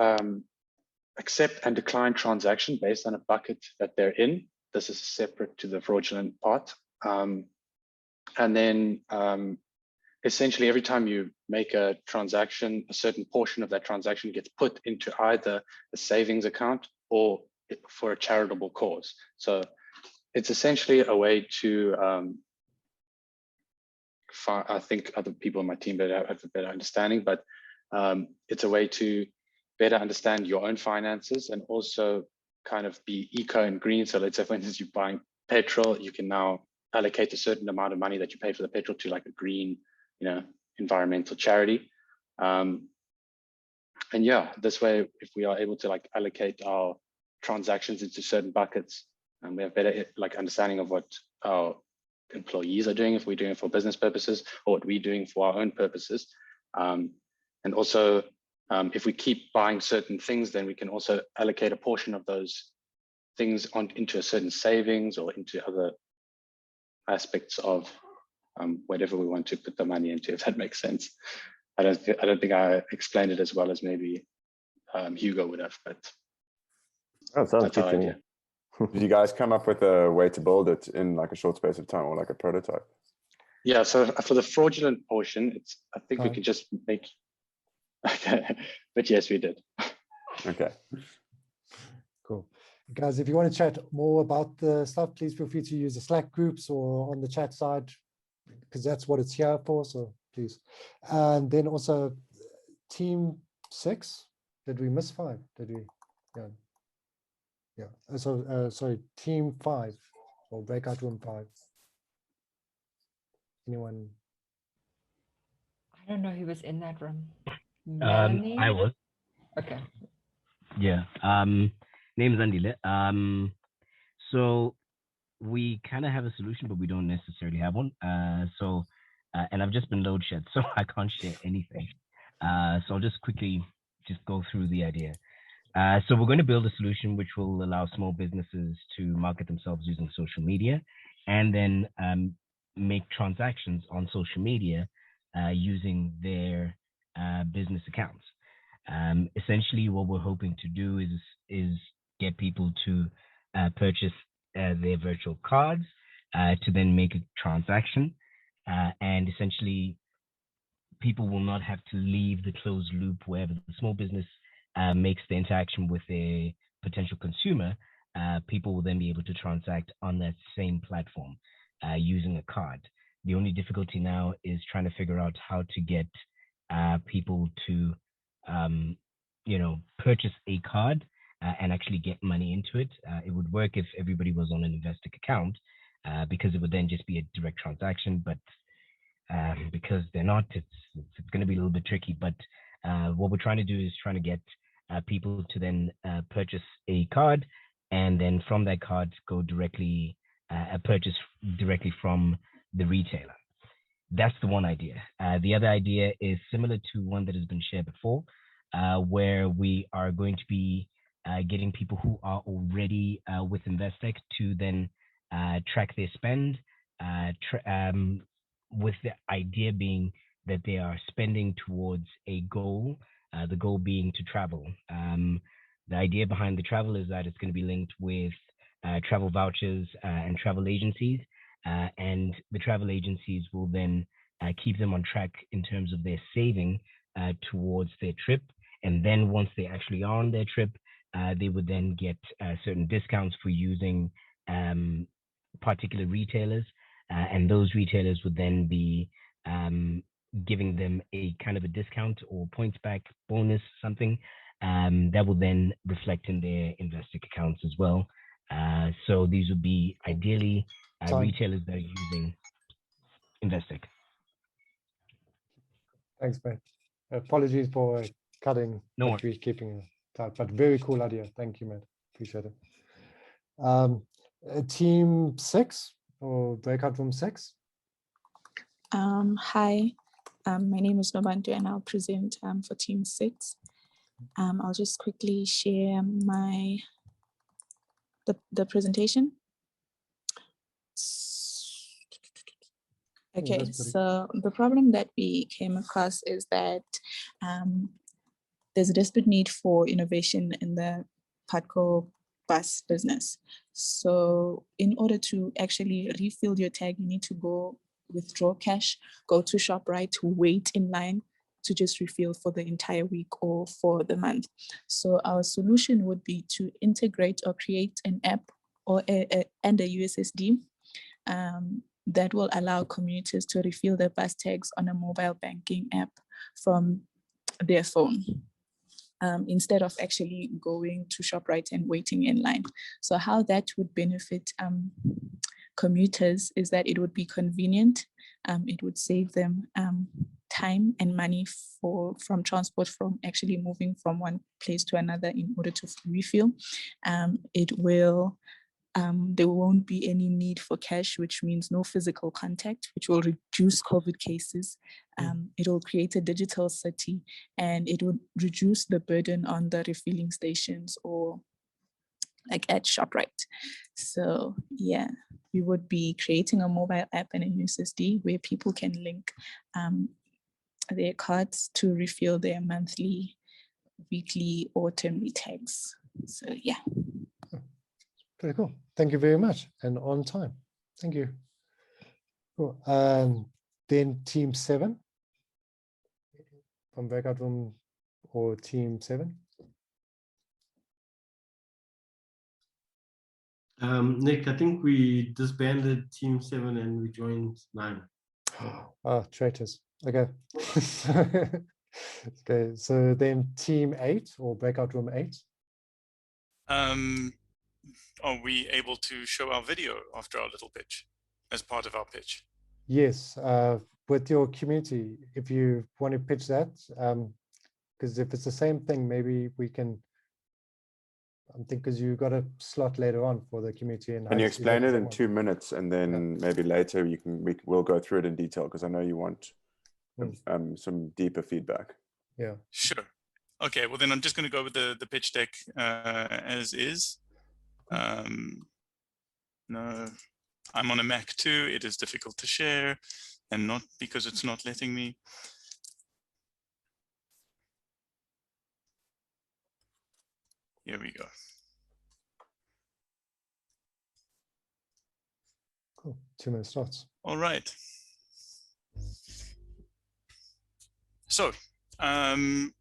accept and decline transaction based on a bucket that they're in. This is separate to the fraudulent part. And then essentially every time you make a transaction, a certain portion of that transaction gets put into either a savings account or for a charitable cause. So it's essentially a way to, I think other people on my team have a better understanding, but it's a way to better understand your own finances and also kind of be eco and green. So let's say, for instance, you're buying petrol, you can now allocate a certain amount of money that you pay for the petrol to like a green, environmental charity. And yeah, this way, if we are able to like allocate our transactions into certain buckets, and we have better like understanding of what our employees are doing, if we're doing it for business purposes, or what we're doing for our own purposes. And also, if we keep buying certain things, then we can also allocate a portion of those things into a certain savings or into other aspects of whatever we want to put the money into, if that makes sense. I don't think I explained it as well as maybe Hugo would have, but that sounds that's good our to idea. me. Did you guys come up with a way to build it in like a short space of time or like a prototype? Yeah, so for the fraudulent portion, I think we could just make, but yes, we did. Okay. Cool. Guys, if you want to chat more about the stuff, please feel free to use the Slack groups or on the chat side, because that's what it's here for, so please. And then also team 6, did we miss 5? Did we? Yeah. So sorry, team 5 or breakout room 5. Anyone? I don't know who was in that room. I was. Okay. Yeah. Name is Andile. So we kind of have a solution, but we don't necessarily have one. And I've just been load shed, so I can't share anything. So I'll just quickly go through the idea. So we're going to build a solution which will allow small businesses to market themselves using social media, and then make transactions on social media using their business accounts. Essentially, what we're hoping to do is get people to purchase their virtual cards to then make a transaction, and essentially people will not have to leave the closed loop wherever the small business makes the interaction with a potential consumer. People will then be able to transact on that same platform using a card. The only difficulty now is trying to figure out how to get people to purchase a card and actually get money into it. It would work if everybody was on an Investec account, because it would then just be a direct transaction, but because they're not, it's going to be a little bit tricky. But what we're trying to do is trying to get people to then purchase a card, and then from that card go directly purchase directly from the retailer. That's the one idea. The other idea is similar to one that has been shared before, where we are going to be getting people who are already with Investec to then track their spend, with the idea being that they are spending towards a goal, the goal being to travel. The idea behind the travel is that it's going to be linked with travel vouchers and travel agencies, and the travel agencies will then keep them on track in terms of their saving towards their trip. And then once they actually are on their trip, they would then get certain discounts for using particular retailers. And those retailers would then be giving them a kind of a discount or points back bonus, something that will then reflect in their Investec accounts as well. So these would be ideally retailers that are using Investec. Thanks, mate. Apologies for cutting, No but we're keeping it tight. But very cool idea. Thank you, mate. Appreciate it. Team 6 or breakout room 6. Hi, my name is Nobantu and I'll present for team 6. I'll just quickly share the presentation. Okay, so the problem that we came across is that there's a desperate need for innovation in the Patco bus business. So in order to actually refill your tag, you need to go withdraw cash, go to ShopRite, wait in line to just refill for the entire week or for the month. So our solution would be to integrate or create an app or and a USSD that will allow commuters to refill their bus tags on a mobile banking app from their phone. Instead of actually going to ShopRite and waiting in line. So how that would benefit commuters is that it would be convenient. It would save them time and money from transport, from actually moving from one place to another in order to refill. There won't be any need for cash, which means no physical contact, which will reduce COVID cases. It will create a digital city, and it would reduce the burden on the refilling stations or like at ShopRite. So yeah, we would be creating a mobile app and a USSD where people can link their cards to refill their monthly, weekly, or termly tags. So yeah. Very cool. Thank you very much. And on time. Thank you. Cool. Then team 7 from breakout room or team 7. Nick, I think we disbanded team 7 and we joined 9. Oh, traitors. Okay. Okay. So then team 8 or breakout room 8. Are we able to show our video after our little pitch as part of our pitch? Yes, with your community, if you want to pitch that, because if it's the same thing, maybe we can, I think because you got a slot later on for the community. And can you explain it in 2 minutes, and then maybe later we'll go through it in detail, because I know you want some deeper feedback. Yeah. Sure. Okay, well then I'm just going to go with the pitch deck as is. No, I'm on a Mac too. It is difficult to share, and not because it's not letting me. Here we go. Cool. 2 minutes starts. All right. So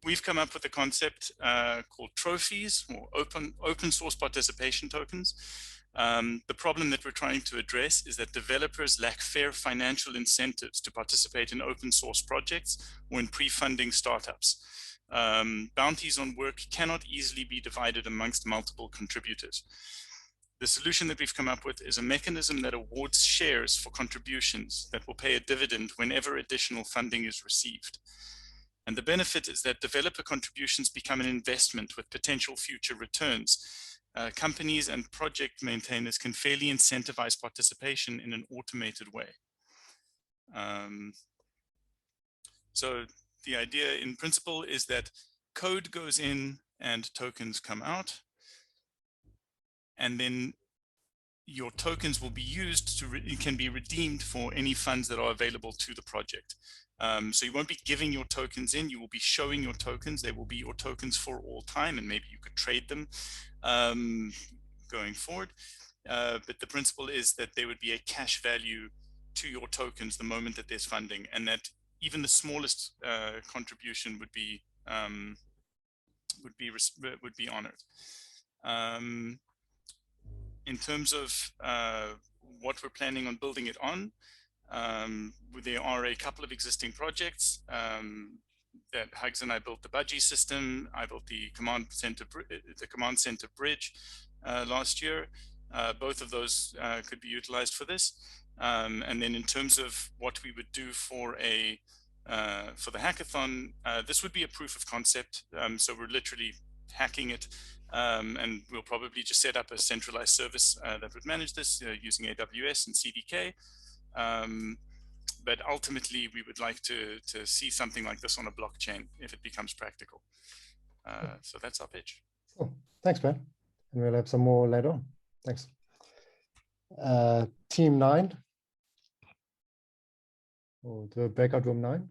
we've come up with a concept called trophies, or open source participation tokens. The problem that we're trying to address is that developers lack fair financial incentives to participate in open source projects or in pre-funding startups. Bounties on work cannot easily be divided amongst multiple contributors. The solution that we've come up with is a mechanism that awards shares for contributions that will pay a dividend whenever additional funding is received. And the benefit is that developer contributions become an investment with potential future returns. Companies and project maintainers can fairly incentivize participation in an automated way. So the idea in principle is that code goes in and tokens come out, and then your tokens will be used to, can be redeemed for any funds that are available to the project. So you won't be giving your tokens in, you will be showing your tokens. They will be your tokens for all time, and maybe you could trade them going forward. But the principle is that there would be a cash value to your tokens the moment that there's funding, and that even the smallest contribution would be honored. In terms of what we're planning on building it on, there are a couple of existing projects that Hugs and I built the budgie system. I built the command center bridge last year. Both of those could be utilized for this. And then in terms of what we would do for the hackathon, this would be a proof of concept. So we're literally hacking it, and we'll probably just set up a centralized service that would manage this using AWS and CDK. But ultimately, we would like to see something like this on a blockchain if it becomes practical. So that's our pitch. Cool. Thanks, man. And we'll have some more later on. Thanks. Team 9, or the breakout room 9.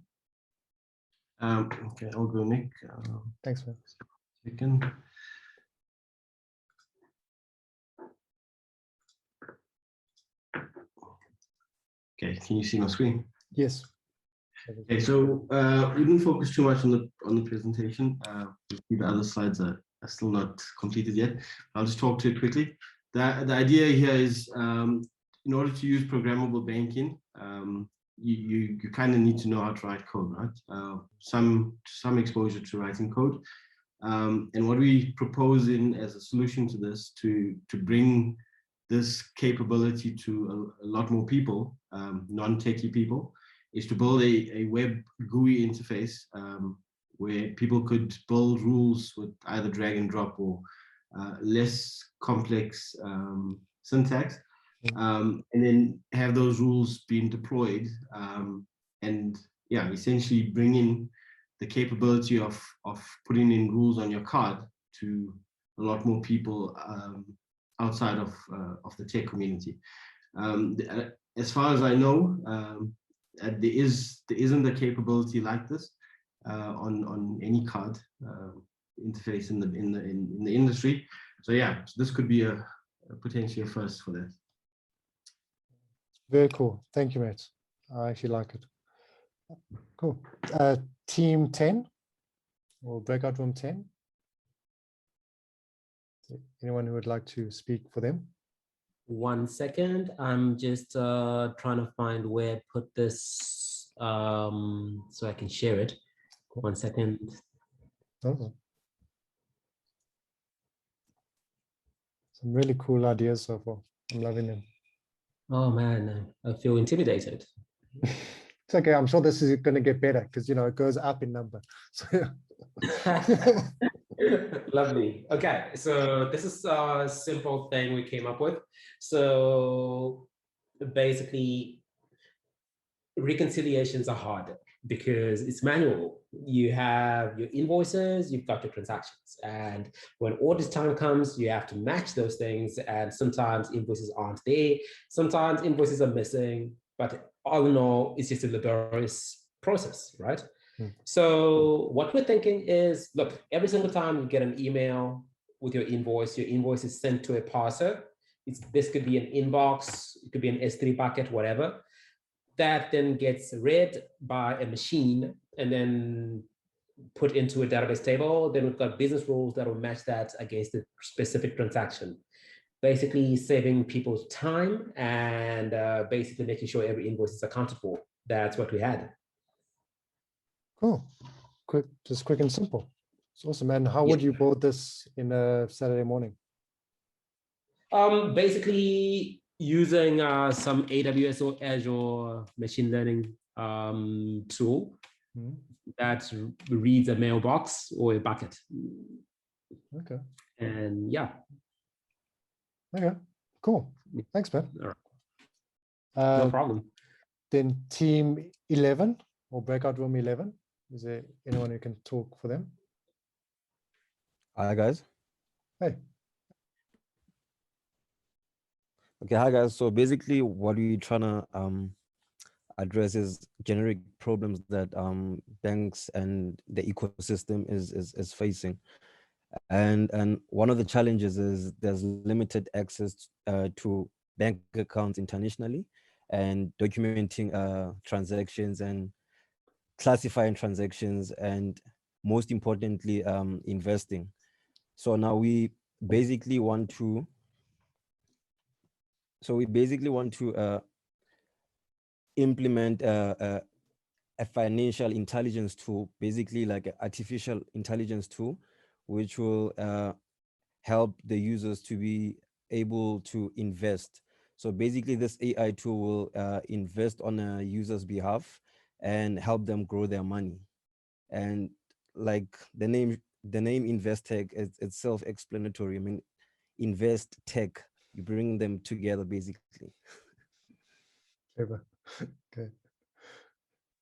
Okay, I'll go, Nick. Thanks, man. Second. Okay, can you see my screen? Yes. Okay, so we didn't focus too much on the presentation. The other slides are still not completed yet. I'll just talk to it quickly. The idea here is, in order to use programmable banking, you kind of need to know how to write code, right? Some exposure to writing code. And what we propose as a solution to this, to bring this capability to a lot more people, non-techie people, is to build a web GUI interface where people could build rules with either drag and drop or less complex syntax, and then have those rules being deployed, and yeah, essentially bring in the capability of putting in rules on your card to a lot more people outside of the tech community. As far as I know, there isn't a capability like this on any card interface in the industry. So yeah, so this could be a potentially a first for that. Very cool. Thank you, mate. I actually like it. Cool. Team 10, or breakout room 10. Anyone who would like to speak for them? 1 second. I'm just trying to find where I put this so I can share it. 1 second. Oh. Some really cool ideas so far. I'm loving them. Oh man, I feel intimidated. It's okay. I'm sure this is going to get better because, you know, it goes up in number. So, yeah. Lovely. Okay, so this is a simple thing we came up with. So basically, reconciliations are hard because it's manual. You have your invoices, you've got your transactions, and when audit time comes, you have to match those things, and sometimes invoices aren't there, sometimes invoices are missing, but all in all, it's just a laborious process, right? So what we're thinking is, look, every single time you get an email with your invoice is sent to a parser. This could be an inbox, it could be an S3 bucket, whatever. That then gets read by a machine and then put into a database table. Then we've got business rules that will match that against the specific transaction. Basically saving people's time and basically making sure every invoice is accounted for. That's what we had. Cool. Just quick and simple. It's awesome. And how would you build this in a Saturday morning? Basically using some AWS or Azure machine learning tool that reads a mailbox or a bucket. Okay. And yeah. Okay, cool. Thanks, man. All right. No problem. Then team 11 or breakout room 11. Is there anyone who can talk for them? Hi, guys. Hey. Okay, hi, guys. So basically what we're trying to address is generic problems that banks and the ecosystem is facing. And one of the challenges is there's limited access to bank accounts internationally, and documenting transactions and classifying transactions, and most importantly, investing. So now we basically want to implement a financial intelligence tool, basically like an artificial intelligence tool, which will help the users to be able to invest. So basically this AI tool will invest on a user's behalf and help them grow their money. And like the name Investec, it's self-explanatory. I mean, invest tech, you bring them together basically. Okay.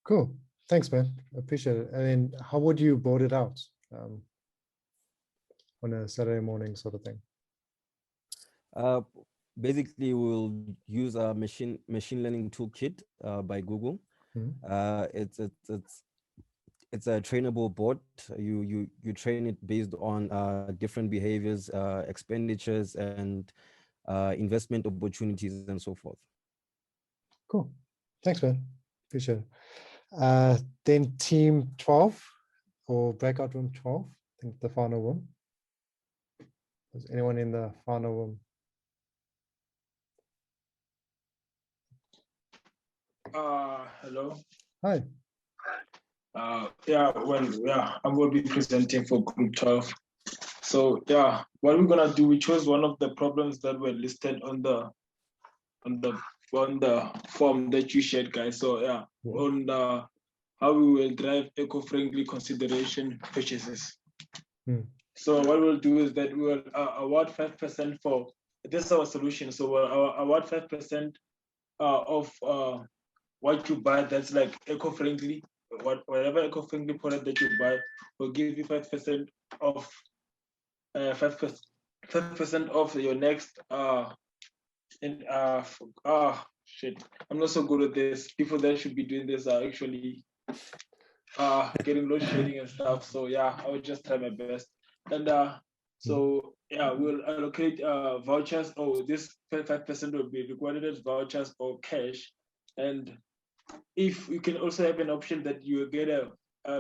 Cool. Thanks, man. I appreciate it. And then how would you board it out on a Saturday morning sort of thing? Basically, we'll use a machine learning toolkit by Google. It's a trainable bot. You train it based on different behaviors, expenditures, and investment opportunities, and so forth. Cool. Thanks, man. Appreciate it. Then team 12 or breakout room 12, I think the final room. Is anyone in the final room? Hello. Hi. Yeah, I will be presenting for group 12. So yeah, what we're gonna do, we chose one of the problems that were listed on the form that you shared, guys. So yeah, on the how we will drive eco-friendly consideration purchases. So what we'll do is that we will award 5% for this is our solution. So we'll award 5% of what you buy that's like eco-friendly. Whatever eco-friendly product that you buy, will give you 5% of 5% of your next shit. I'm not so good at this. People that should be doing this are actually getting load shedding and stuff. So yeah, I will just try my best. And so yeah, we'll allocate vouchers. Oh, this 5% will be recorded as vouchers or cash. And if you can also have an option that you get a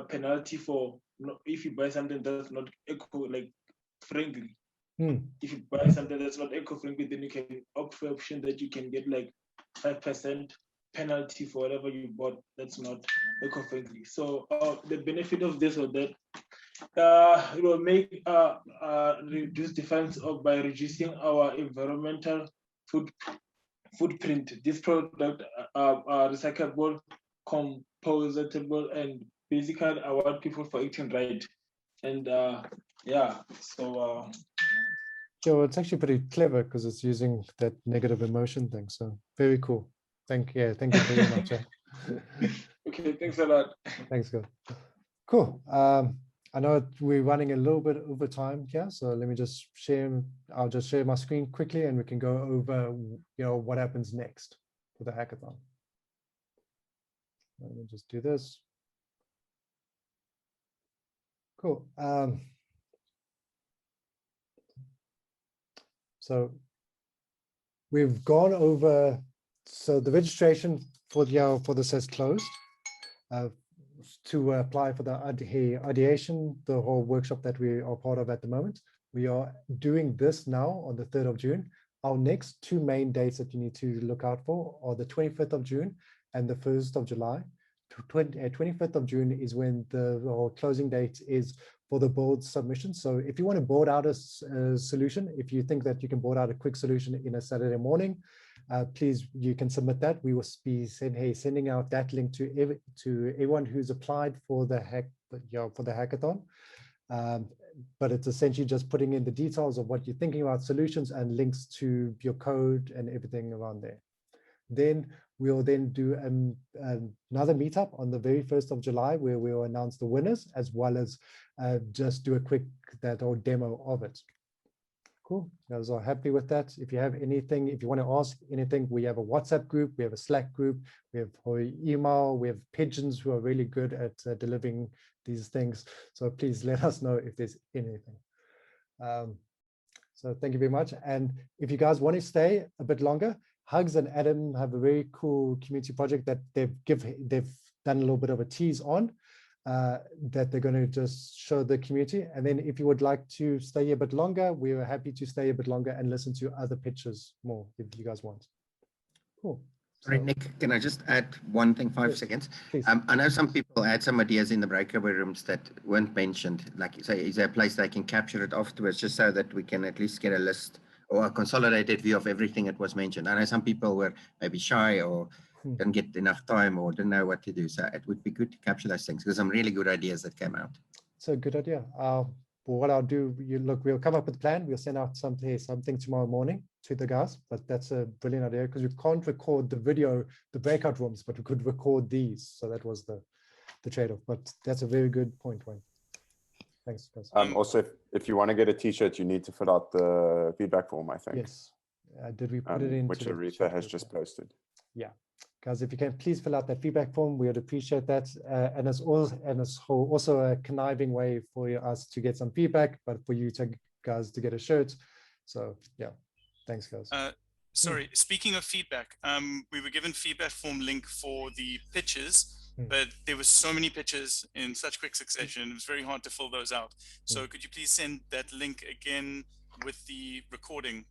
penalty for if you buy something that's not friendly. If you buy something that's not eco-friendly, then you can opt for option that you can get like 5% penalty for whatever you bought that's not eco-friendly. So the benefit of this or that, it will make reduce the funds by reducing our environmental footprint. This product are recyclable, composable, and basically award people for acting right. And yeah, so so it's actually pretty clever because it's using that negative emotion thing. So very cool. Thank you very much. Okay, thanks a lot. Thanks, good. Cool. I know we're running a little bit over time here, so let me just share. I'll just share my screen quickly, and we can go over, what happens next for the hackathon. Let me just do this. Cool. So we've gone over. So the registration for this has closed. To apply for the ideation, the whole workshop that we are part of at the moment. We are doing this now on the 3rd of June. Our next two main dates that you need to look out for are the 25th of June and the 1st of July. 25th of June is when the whole closing date is for the board submission. So if you want to board out a solution, if you think that you can board out a quick solution in a Saturday morning, please, you can submit that. We will be sending out that link to everyone who's applied for the hackathon. But it's essentially just putting in the details of what you're thinking about solutions and links to your code and everything around there. Then we'll then do another meetup on the very 1st of July where we'll announce the winners as well as just do a quick demo of it. Cool. I was all happy with that. If you have anything, if you want to ask anything, we have a WhatsApp group, we have a Slack group, we have email, we have pigeons who are really good at delivering these things. So please let us know if there's anything. So thank you very much. And if you guys want to stay a bit longer, Hugs and Adam have a very cool community project that they've done a little bit of a tease on, that they're going to just show the community. And then if you would like to stay a bit longer, we are happy to stay a bit longer and listen to other pitches more if you guys want. Cool. Sorry, Nick, can I just add one thing, 5 seconds? I know some people had some ideas in the breakaway rooms that weren't mentioned. Like, say, is there a place they can capture it afterwards, just so that we can at least get a list or a consolidated view of everything that was mentioned? I know some people were maybe shy or didn't get enough time or didn't know what to do. So it would be good to capture those things, because some really good ideas that came out. It's a good idea. What I'll do, we'll come up with a plan. We'll send out something tomorrow morning to the guys, but that's a brilliant idea, because we can't record the video, the breakout rooms, but we could record these. So that was the trade-off, but that's a very good point, Wayne. Thanks, guys. Also, if you want to get a t-shirt, you need to fill out the feedback form, I think. Yes. Did we put it in? Which Aretha has just posted. Yeah. Guys, if you can please fill out that feedback form, we would appreciate that. And it's also a conniving way for us to get some feedback, but for you guys to get a shirt. So yeah, thanks, guys. Sorry, speaking of feedback, we were given feedback form link for the pitches, but there were so many pitches in such quick succession. It was very hard to fill those out. So could you please send that link again with the recording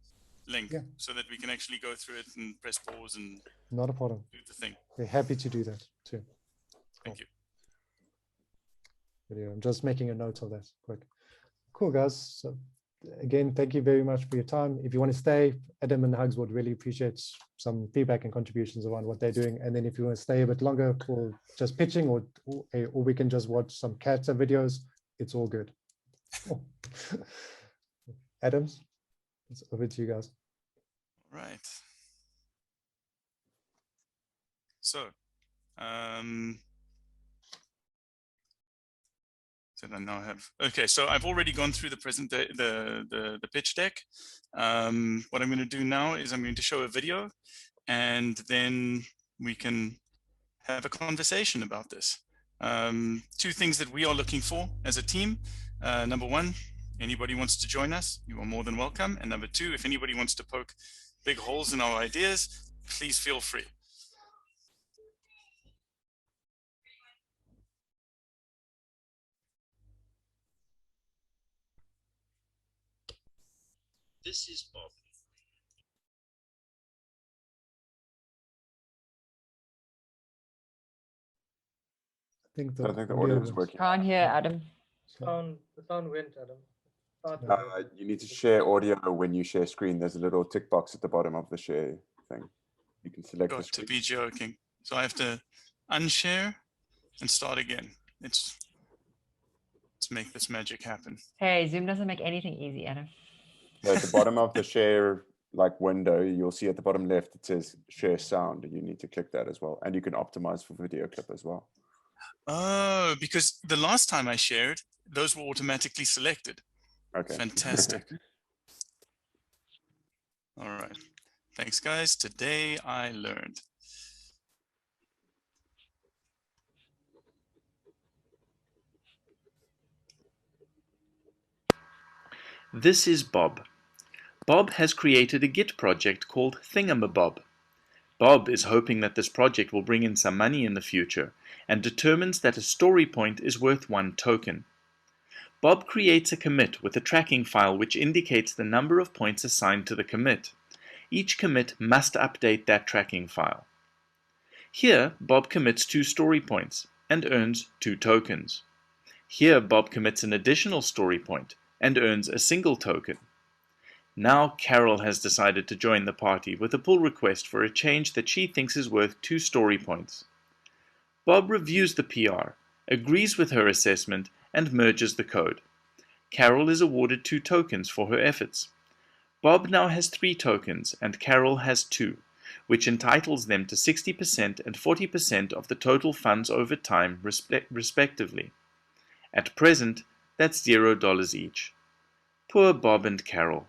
link, so that we can actually go through it and press pause and not a problem. Do the thing. We're happy to do that too. Thank you. Video. I'm just making a note of that quick. Cool, guys. So again, thank you very much for your time. If you want to stay, Adam and Hugs would really appreciate some feedback and contributions around what they're doing. And then if you want to stay a bit longer for just pitching, or we can just watch some Kata videos, it's all good. Adams, it's over to you guys. Right. So, so I now have, okay, so I've already gone through the pitch deck. What I'm going to do now is I'm going to show a video, and then we can have a conversation about this. Two things that we are looking for as a team. Number one, anybody wants to join us, you are more than welcome. And number two, if anybody wants to poke big holes in our ideas, please feel free. This is Bob. I think the audio is working. Can't hear Adam. The sound went, Adam. You need to share audio when you share screen. There's a little tick box at the bottom of the share thing. You can select the Got screen. to be joking. So I have to unshare and start again. Let's make this magic happen. Hey, Zoom doesn't make anything easy, Adam. So at the bottom of the share window, you'll see at the bottom left, it says share sound, and you need to click that as well. And you can optimize for video clip as well. Oh, because the last time I shared, those were automatically selected. Okay. Fantastic. All right. Thanks, guys. Today I learned. This is Bob. Bob has created a Git project called Thingamabob. Bob is hoping that this project will bring in some money in the future, and determines that a story point is worth 1 token. Bob creates a commit with a tracking file which indicates the number of points assigned to the commit. Each commit must update that tracking file. Here, Bob commits 2 story points and earns 2 tokens. Here, Bob commits an additional story point and earns a single token. Now Carol has decided to join the party with a pull request for a change that she thinks is worth 2 story points. Bob reviews the PR, agrees with her assessment, and merges the code. Carol is awarded 2 tokens for her efforts. Bob now has 3 tokens and Carol has 2, which entitles them to 60% and 40% of the total funds over time, respectively. At present, that's $0 each. Poor Bob and Carol.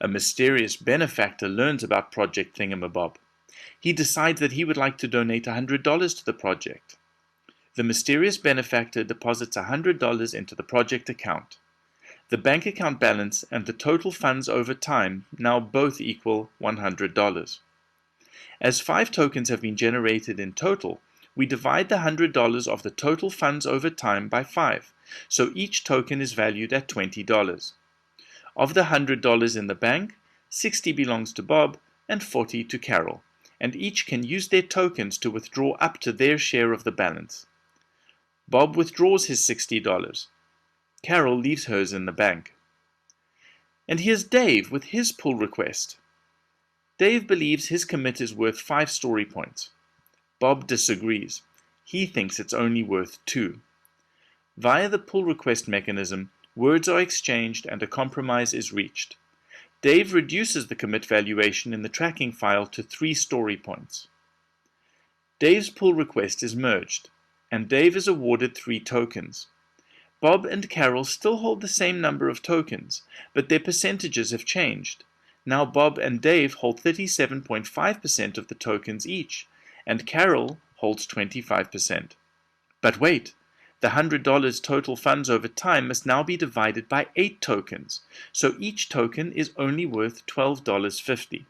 A mysterious benefactor learns about Project Thingamabob. He decides that he would like to donate $100 to the project. The mysterious benefactor deposits $100 into the project account. The bank account balance and the total funds over time now both equal $100. As 5 tokens have been generated in total, we divide the $100 of the total funds over time by 5, so each token is valued at $20. Of the $100 in the bank, 60 belongs to Bob and 40 to Carol, and each can use their tokens to withdraw up to their share of the balance. Bob withdraws his $60. Carol leaves hers in the bank. And here's Dave with his pull request. Dave believes his commit is worth 5 story points. Bob disagrees. He thinks it's only worth 2. Via the pull request mechanism, words are exchanged and a compromise is reached. Dave reduces the commit valuation in the tracking file to 3 story points. Dave's pull request is merged, and Dave is awarded 3 tokens. Bob and Carol still hold the same number of tokens, but their percentages have changed. Now Bob and Dave hold 37.5% of the tokens each, and Carol holds 25%. But wait, the $100 total funds over time must now be divided by 8 tokens, so each token is only worth $12.50.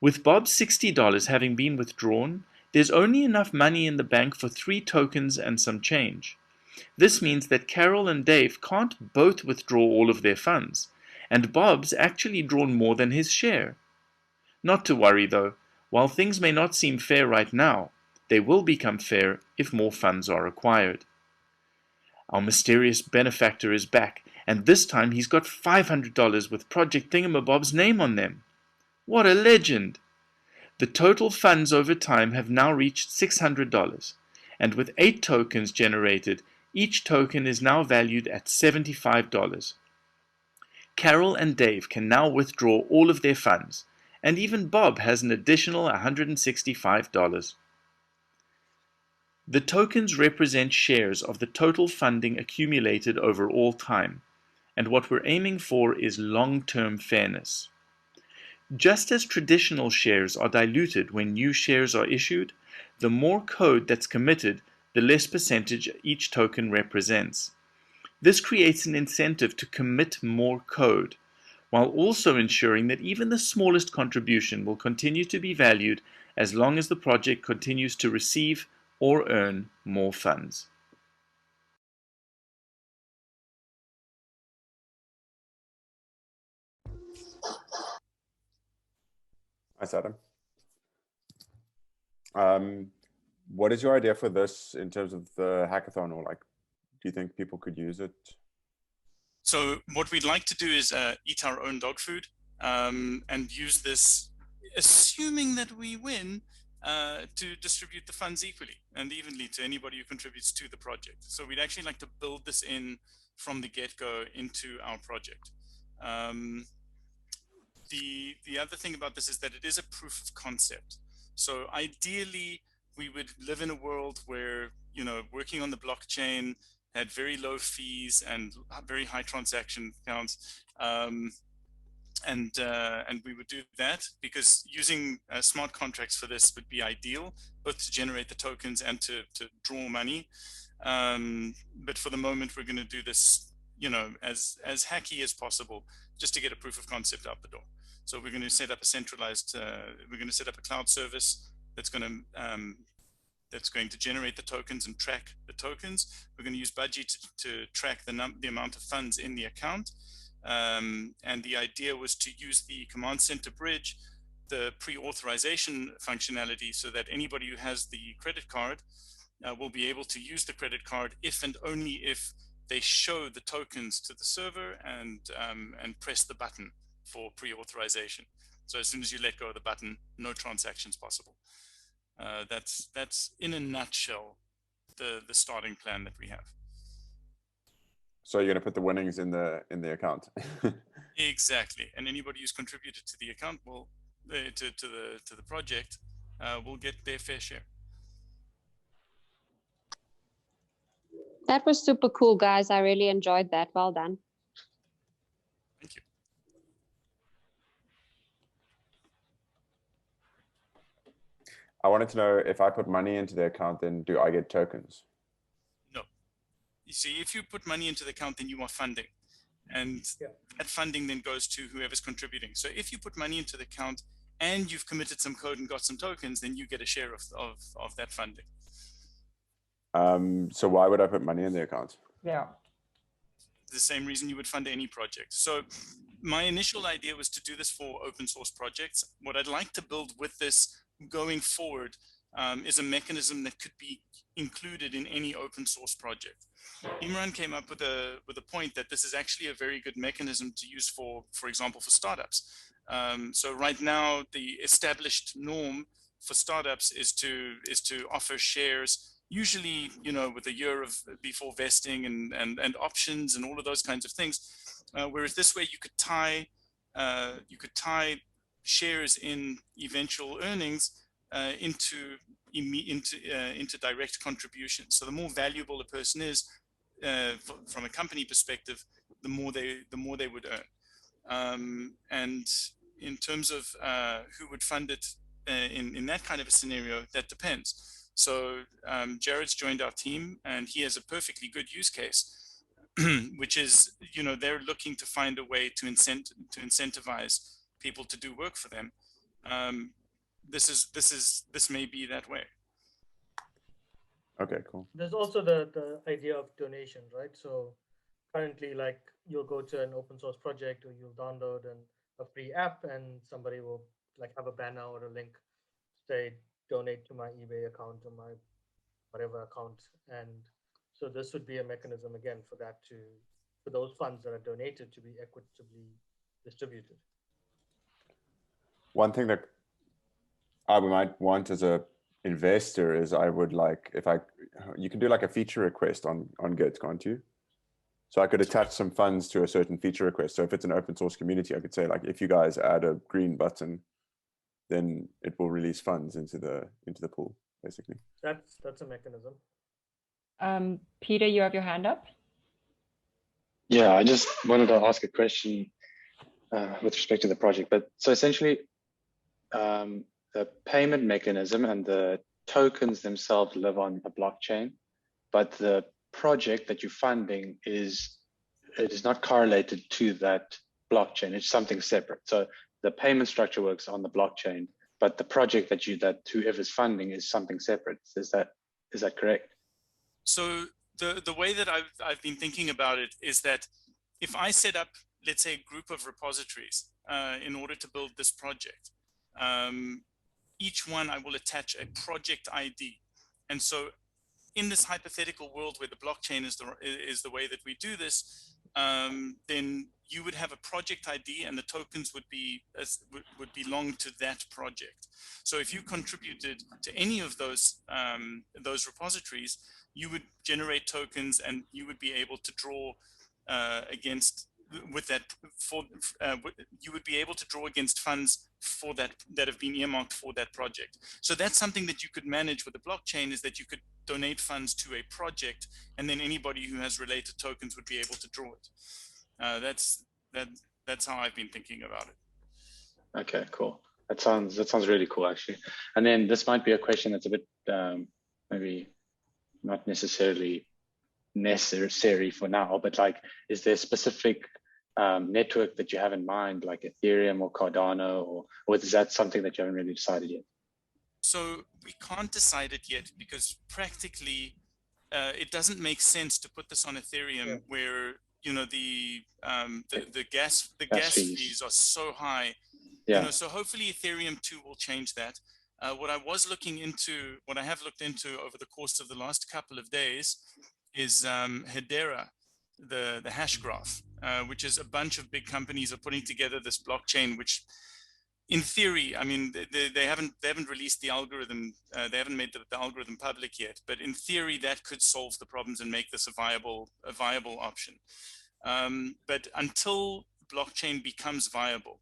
With Bob's $60 having been withdrawn, there's only enough money in the bank for 3 tokens and some change. This means that Carol and Dave can't both withdraw all of their funds, and Bob's actually drawn more than his share. Not to worry though, while things may not seem fair right now, they will become fair if more funds are acquired. Our mysterious benefactor is back, and this time he's got $500 with Project Thingamabob's name on them. What a legend! The total funds over time have now reached $600, and with 8 tokens generated, each token is now valued at $75. Carol and Dave can now withdraw all of their funds, and even Bob has an additional $165. The tokens represent shares of the total funding accumulated over all time, and what we're aiming for is long-term fairness. Just as traditional shares are diluted when new shares are issued, the more code that's committed, the less percentage each token represents. This creates an incentive to commit more code, while also ensuring that even the smallest contribution will continue to be valued as long as the project continues to receive or earn more funds. Thanks, Adam. What is your idea for this in terms of the hackathon, or like, do you think people could use it? So what we'd like to do is eat our own dog food and use this, assuming that we win, to distribute the funds equally and evenly to anybody who contributes to the project. So we'd actually like to build this in from the get-go into our project. The other thing about this is that it is a proof of concept. So ideally, we would live in a world where, you know, working on the blockchain had very low fees and very high transaction counts. And we would do that because using smart contracts for this would be ideal, both to generate the tokens and to draw money. But for the moment, we're going to do this, you know, as hacky as possible, just to get a proof of concept out the door. So we're going to set up a centralized, we're going to set up a cloud service that's going to generate the tokens and track the tokens. We're going to use Budgie to track the amount of funds in the account. And the idea was to use the command center bridge, the pre-authorization functionality, so that anybody who has the credit card will be able to use the credit card if and only if they show the tokens to the server and press the button for pre-authorization. So as soon as you let go of the button, no transactions possible. That's in a nutshell the starting plan that we have. So you're going to put the winnings in the account. Exactly, and anybody who's contributed to the account will to the project will get their fair share. That was super cool, guys. I really enjoyed that. Well done. Thank you. I wanted to know, if I put money into the account, then do I get tokens? No. You see, if you put money into the account, then you are funding. And that funding then goes to whoever's contributing. So if you put money into the account and you've committed some code and got some tokens, then you get a share of that funding. So why would I put money in the account? Yeah. The same reason you would fund any project. So my initial idea was to do this for open source projects. What I'd like to build with this going forward is a mechanism that could be included in any open source project. Imran came up with a point that this is actually a very good mechanism to use for example, for startups. So right now, the established norm for startups is to offer shares, usually, you know, with a year of before vesting and options and all of those kinds of things. Whereas this way, you could tie shares in eventual earnings into direct contribution. So the more valuable a person is from a company perspective, the more they would earn. And in terms of who would fund it in that kind of a scenario, that depends. So Jared's joined our team, and he has a perfectly good use case, which is, you know, they're looking to find a way to incentivize people to do work for them. This may be that way. Okay, cool. There's also the idea of donation, right? So currently, like, you'll go to an open source project, or you'll download a free app, and somebody will like have a banner or a link, say, donate to my eBay account or my whatever account. And so this would be a mechanism again for that for those funds that are donated to be equitably distributed. One thing that I might want as a investor is I would like, you can do like a feature request on Git, can't you? So I could attach some funds to a certain feature request. So if it's an open source community, I could say, like, if you guys add a green button, then it will release funds into the pool, basically. That's a mechanism. Peter, you have your hand up. Yeah, I just wanted to ask a question with respect to the project. But so essentially, the payment mechanism and the tokens themselves live on a blockchain, but the project that you're funding is not correlated to that blockchain. It's something separate. So the payment structure works on the blockchain, but the project that whoever's funding is something separate. Is that correct? So the way that I've been thinking about it is that if I set up, let's say, a group of repositories in order to build this project, each one I will attach a project ID. And so in this hypothetical world where the blockchain is the way that we do this, then you would have a project ID, and the tokens would belong to that project. So if you contributed to any of those repositories, you would generate tokens, and you would be able to draw against you would be able to draw against funds for that have been earmarked for that project. So that's something that you could manage with the blockchain, is that you could donate funds to a project, and then anybody who has related tokens would be able to draw it. That's how I've been thinking about it. Okay, cool. That sounds really cool, actually. And then this might be a question that's a bit maybe not necessarily necessary for now, but like, is there a specific network that you have in mind, like Ethereum or Cardano, or is that something that you haven't really decided yet? So we can't decide it yet, because practically it doesn't make sense to put this on Ethereum, where, you know, the gas fees are so high. Yeah. You know, so hopefully Ethereum 2 will change that. What I have looked into over the course of the last couple of days is Hedera, the hash graph, which is a bunch of big companies are putting together this blockchain, which in theory, I mean, they haven't released the algorithm, they haven't made the algorithm public yet, but in theory that could solve the problems and make this a viable option. But until blockchain becomes viable,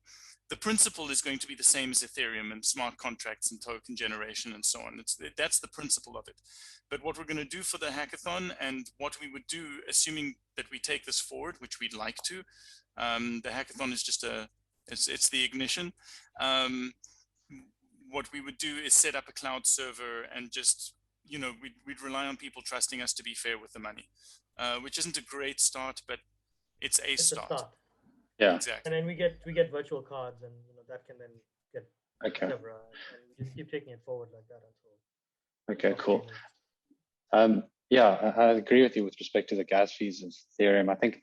the principle is going to be the same as Ethereum and smart contracts and token generation and so on. That's the principle of it. But what we're going to do for the hackathon, and what we would do, assuming that we take this forward, which we'd like to, the hackathon is just it's the ignition. What we would do is set up a cloud server, and just, you know, we'd rely on people trusting us to be fair with the money, which isn't a great start, but it's a start. Yeah, exactly. And then we get virtual cards, and, you know, that can then get Okay. etc. And we just keep taking it forward like that until. Okay, cool. Yeah, I agree with you with respect to the gas fees of Ethereum. I think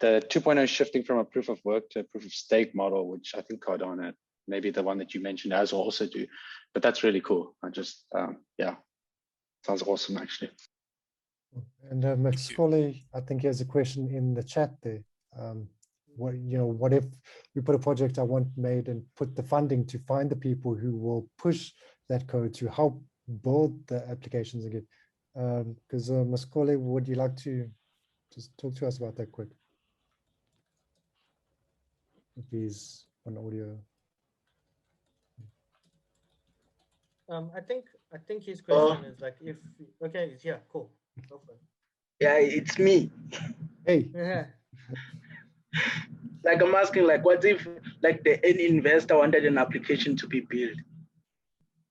the 2.0 shifting from a proof of work to a proof of stake model, which I think Cardano, maybe the one that you mentioned as will also do, but that's really cool. I just, yeah, sounds awesome actually. And Macaulay, I think he has a question in the chat there. What if we put a project I want made and put the funding to find the people who will push that code to help build the applications again? Because Macaulay, would you like to just talk to us about that quick? If he's on audio. I think his question is like if okay, yeah, cool. Go for it. Yeah, it's me. Hey. Yeah. Like I'm asking, like, what if like an investor wanted an application to be built,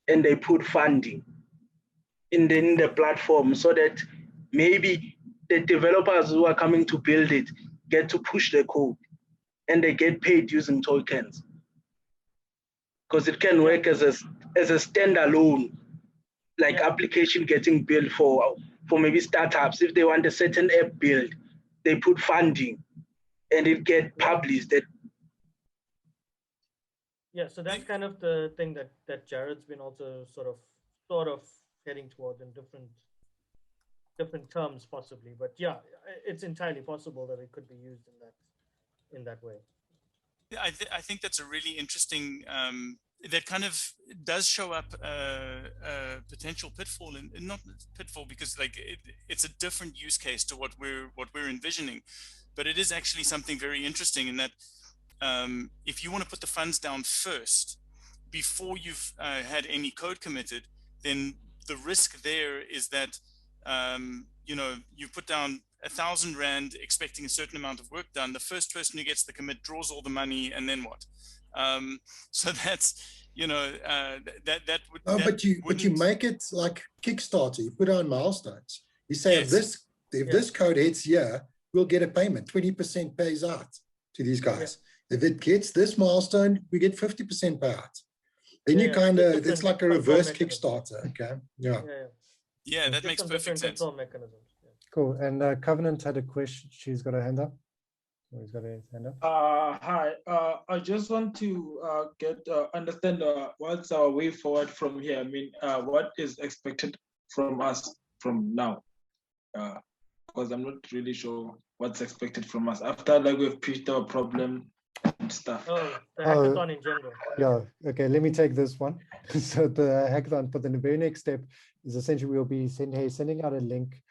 and they put funding in the platform so that maybe the developers who are coming to build it get to push the code, and they get paid using tokens, because it can work as a standalone like application getting built for maybe startups. If they want a certain app build, they put funding and it get published. Yeah, so that's kind of the thing that Jared's been also sort of heading toward in different terms possibly. But yeah, it's entirely possible that it could be used in that way. I think that's a really interesting, that kind of does show up a potential pitfall, and not pitfall because like it's a different use case to what we're envisioning, but it is actually something very interesting in that if you want to put the funds down first before you've had any code committed, then the risk there is that you put down 1,000 Rand expecting a certain amount of work done. The first person who gets the commit draws all the money, and then what? So that's that would. No, but you make it like Kickstarter. You put on milestones. You say if this code hits here, we'll get a payment. 20% pays out to these guys. If it gets this milestone, we get 50% payout. Then you kind of, it's like a reverse Kickstarter. Okay. Yeah, that makes perfect sense. Cool. And Covenant had a question. She's got her hand up. He's got his hand up. Hi. I just want to understand what's our way forward from here. I mean, what is expected from us from now? Because I'm not really sure what's expected from us after like we've pitched our problem and stuff. Oh, the hackathon in general. Yeah. Okay. Let me take this one. So the hackathon for the very next step is essentially we'll be sending out a link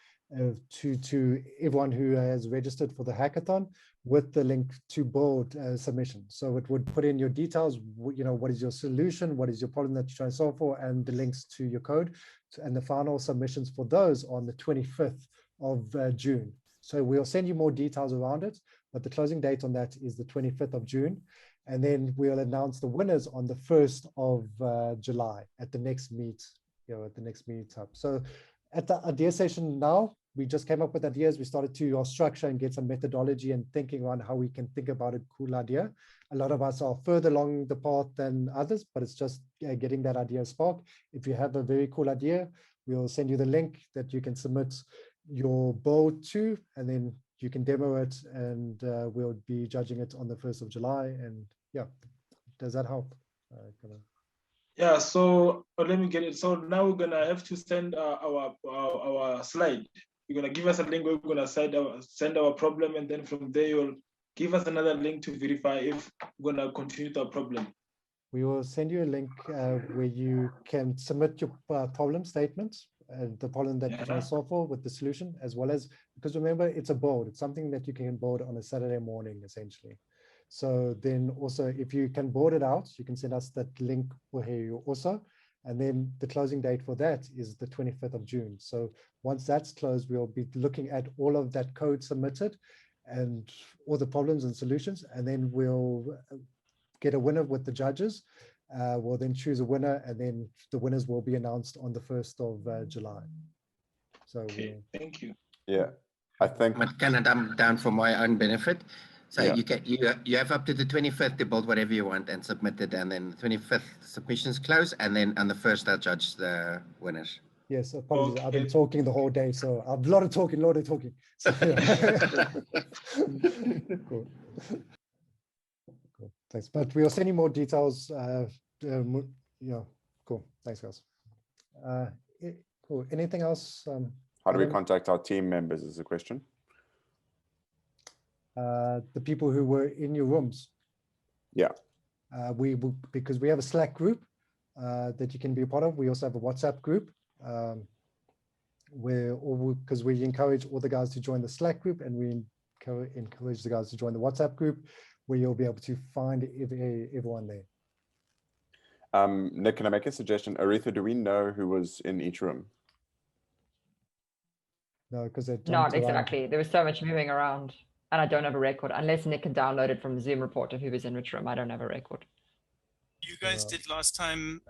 to everyone who has registered for the hackathon with the link to build a submission. So it would put in your details, what is your solution, what is your problem that you're trying to solve for, and the links to your code. And the final submissions for those on the 25th of June. So we'll send you more details around it, but the closing date on that is the 25th of June. And then we'll announce the winners on the 1st of July at the next meetup. So at the idea session now, we just came up with ideas. We started to structure and get some methodology and thinking on how we can think about a cool idea. A lot of us are further along the path than others, but it's just getting that idea spark. If you have a very cool idea, we'll send you the link that you can submit your build to, and then you can demo it, and we'll be judging it on the 1st of July. And yeah, does that help? Yeah, so let me get it. So now we're gonna have to send our slide. You're gonna give us a link. We're gonna send our problem, and then from there you'll give us another link to verify if we're gonna continue the problem. We will send you a link where you can submit your problem statement, the problem that you're trying to solve for with the solution, as well as, because remember, it's a build. It's something that you can build on a Saturday morning, essentially. So then also, if you can board it out, you can send us that link here also. And then the closing date for that is the 25th of June. So once that's closed, we'll be looking at all of that code submitted and all the problems and solutions. And then we'll get a winner with the judges. We'll then choose a winner, and then the winners will be announced on the 1st of July. So okay, thank you. Yeah, I think. Can I dumb down for my own benefit? So Yeah. you have up to the 25th to build whatever you want and submit it, and then 25th submissions close, and then on the 1st I'll judge the winners. Yes, apologies. I've been talking the whole day, so a lot of talking. So, yeah. Cool. Cool. Thanks. But we'll send you more details. Yeah, cool. Thanks, guys. Cool. Anything else? How do we contact our team members is the question. The people who were in your rooms. Yeah. Because we have a Slack group that you can be a part of. We also have a WhatsApp group because we encourage all the guys to join the Slack group, and we encourage the guys to join the WhatsApp group, where you'll be able to find everyone there. Nick, can I make a suggestion? Aretha, do we know who was in each room? No, because they're not exactly. There was so much moving around, and I don't have a record unless Nick can download it from the Zoom report of who was in which room. I don't have a record. You guys did last time.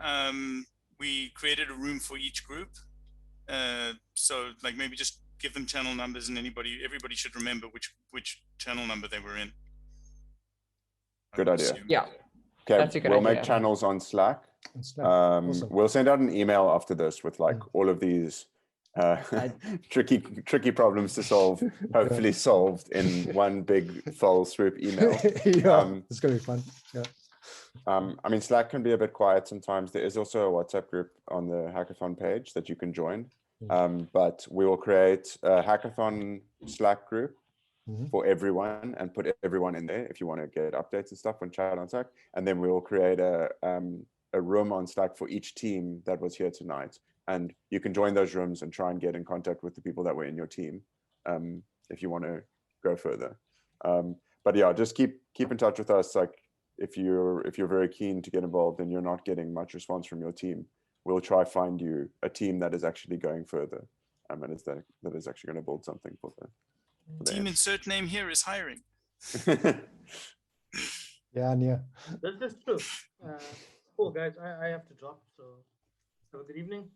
We created a room for each group. So like maybe just give them channel numbers, and everybody should remember which channel number they were in. Good idea. Yeah. Okay, that's a good we'll idea. make channels on Slack. Awesome. We'll send out an email after this with like all of these tricky problems to solve, hopefully solved in one big full swoop email. Yeah, it's gonna be fun. Yeah. I mean, Slack can be a bit quiet sometimes. There is also a WhatsApp group on the Hackathon page that you can join. But we will create a Hackathon Slack group for everyone and put everyone in there if you want to get updates and stuff and chat on Slack. And then we will create a room on Slack for each team that was here tonight. And you can join those rooms and try and get in contact with the people that were in your team if you want to go further. But yeah, just keep in touch with us. Like if you're very keen to get involved and you're not getting much response from your team, we'll try find you a team that is actually going further and that is actually going to build something for the team insert name here is hiring. Yeah, Anya. That's true. Cool, guys. I have to drop, so have a good evening.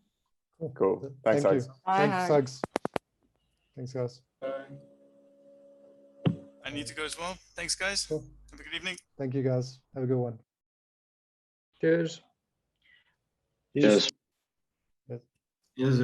Cool. Thanks, Thank you. Suggs. Thanks, Suggs. Thanks, guys. I need to go as well. Thanks, guys. Cool. Have a good evening. Thank you, guys. Have a good one. Cheers. Cheers. Yes. Yes.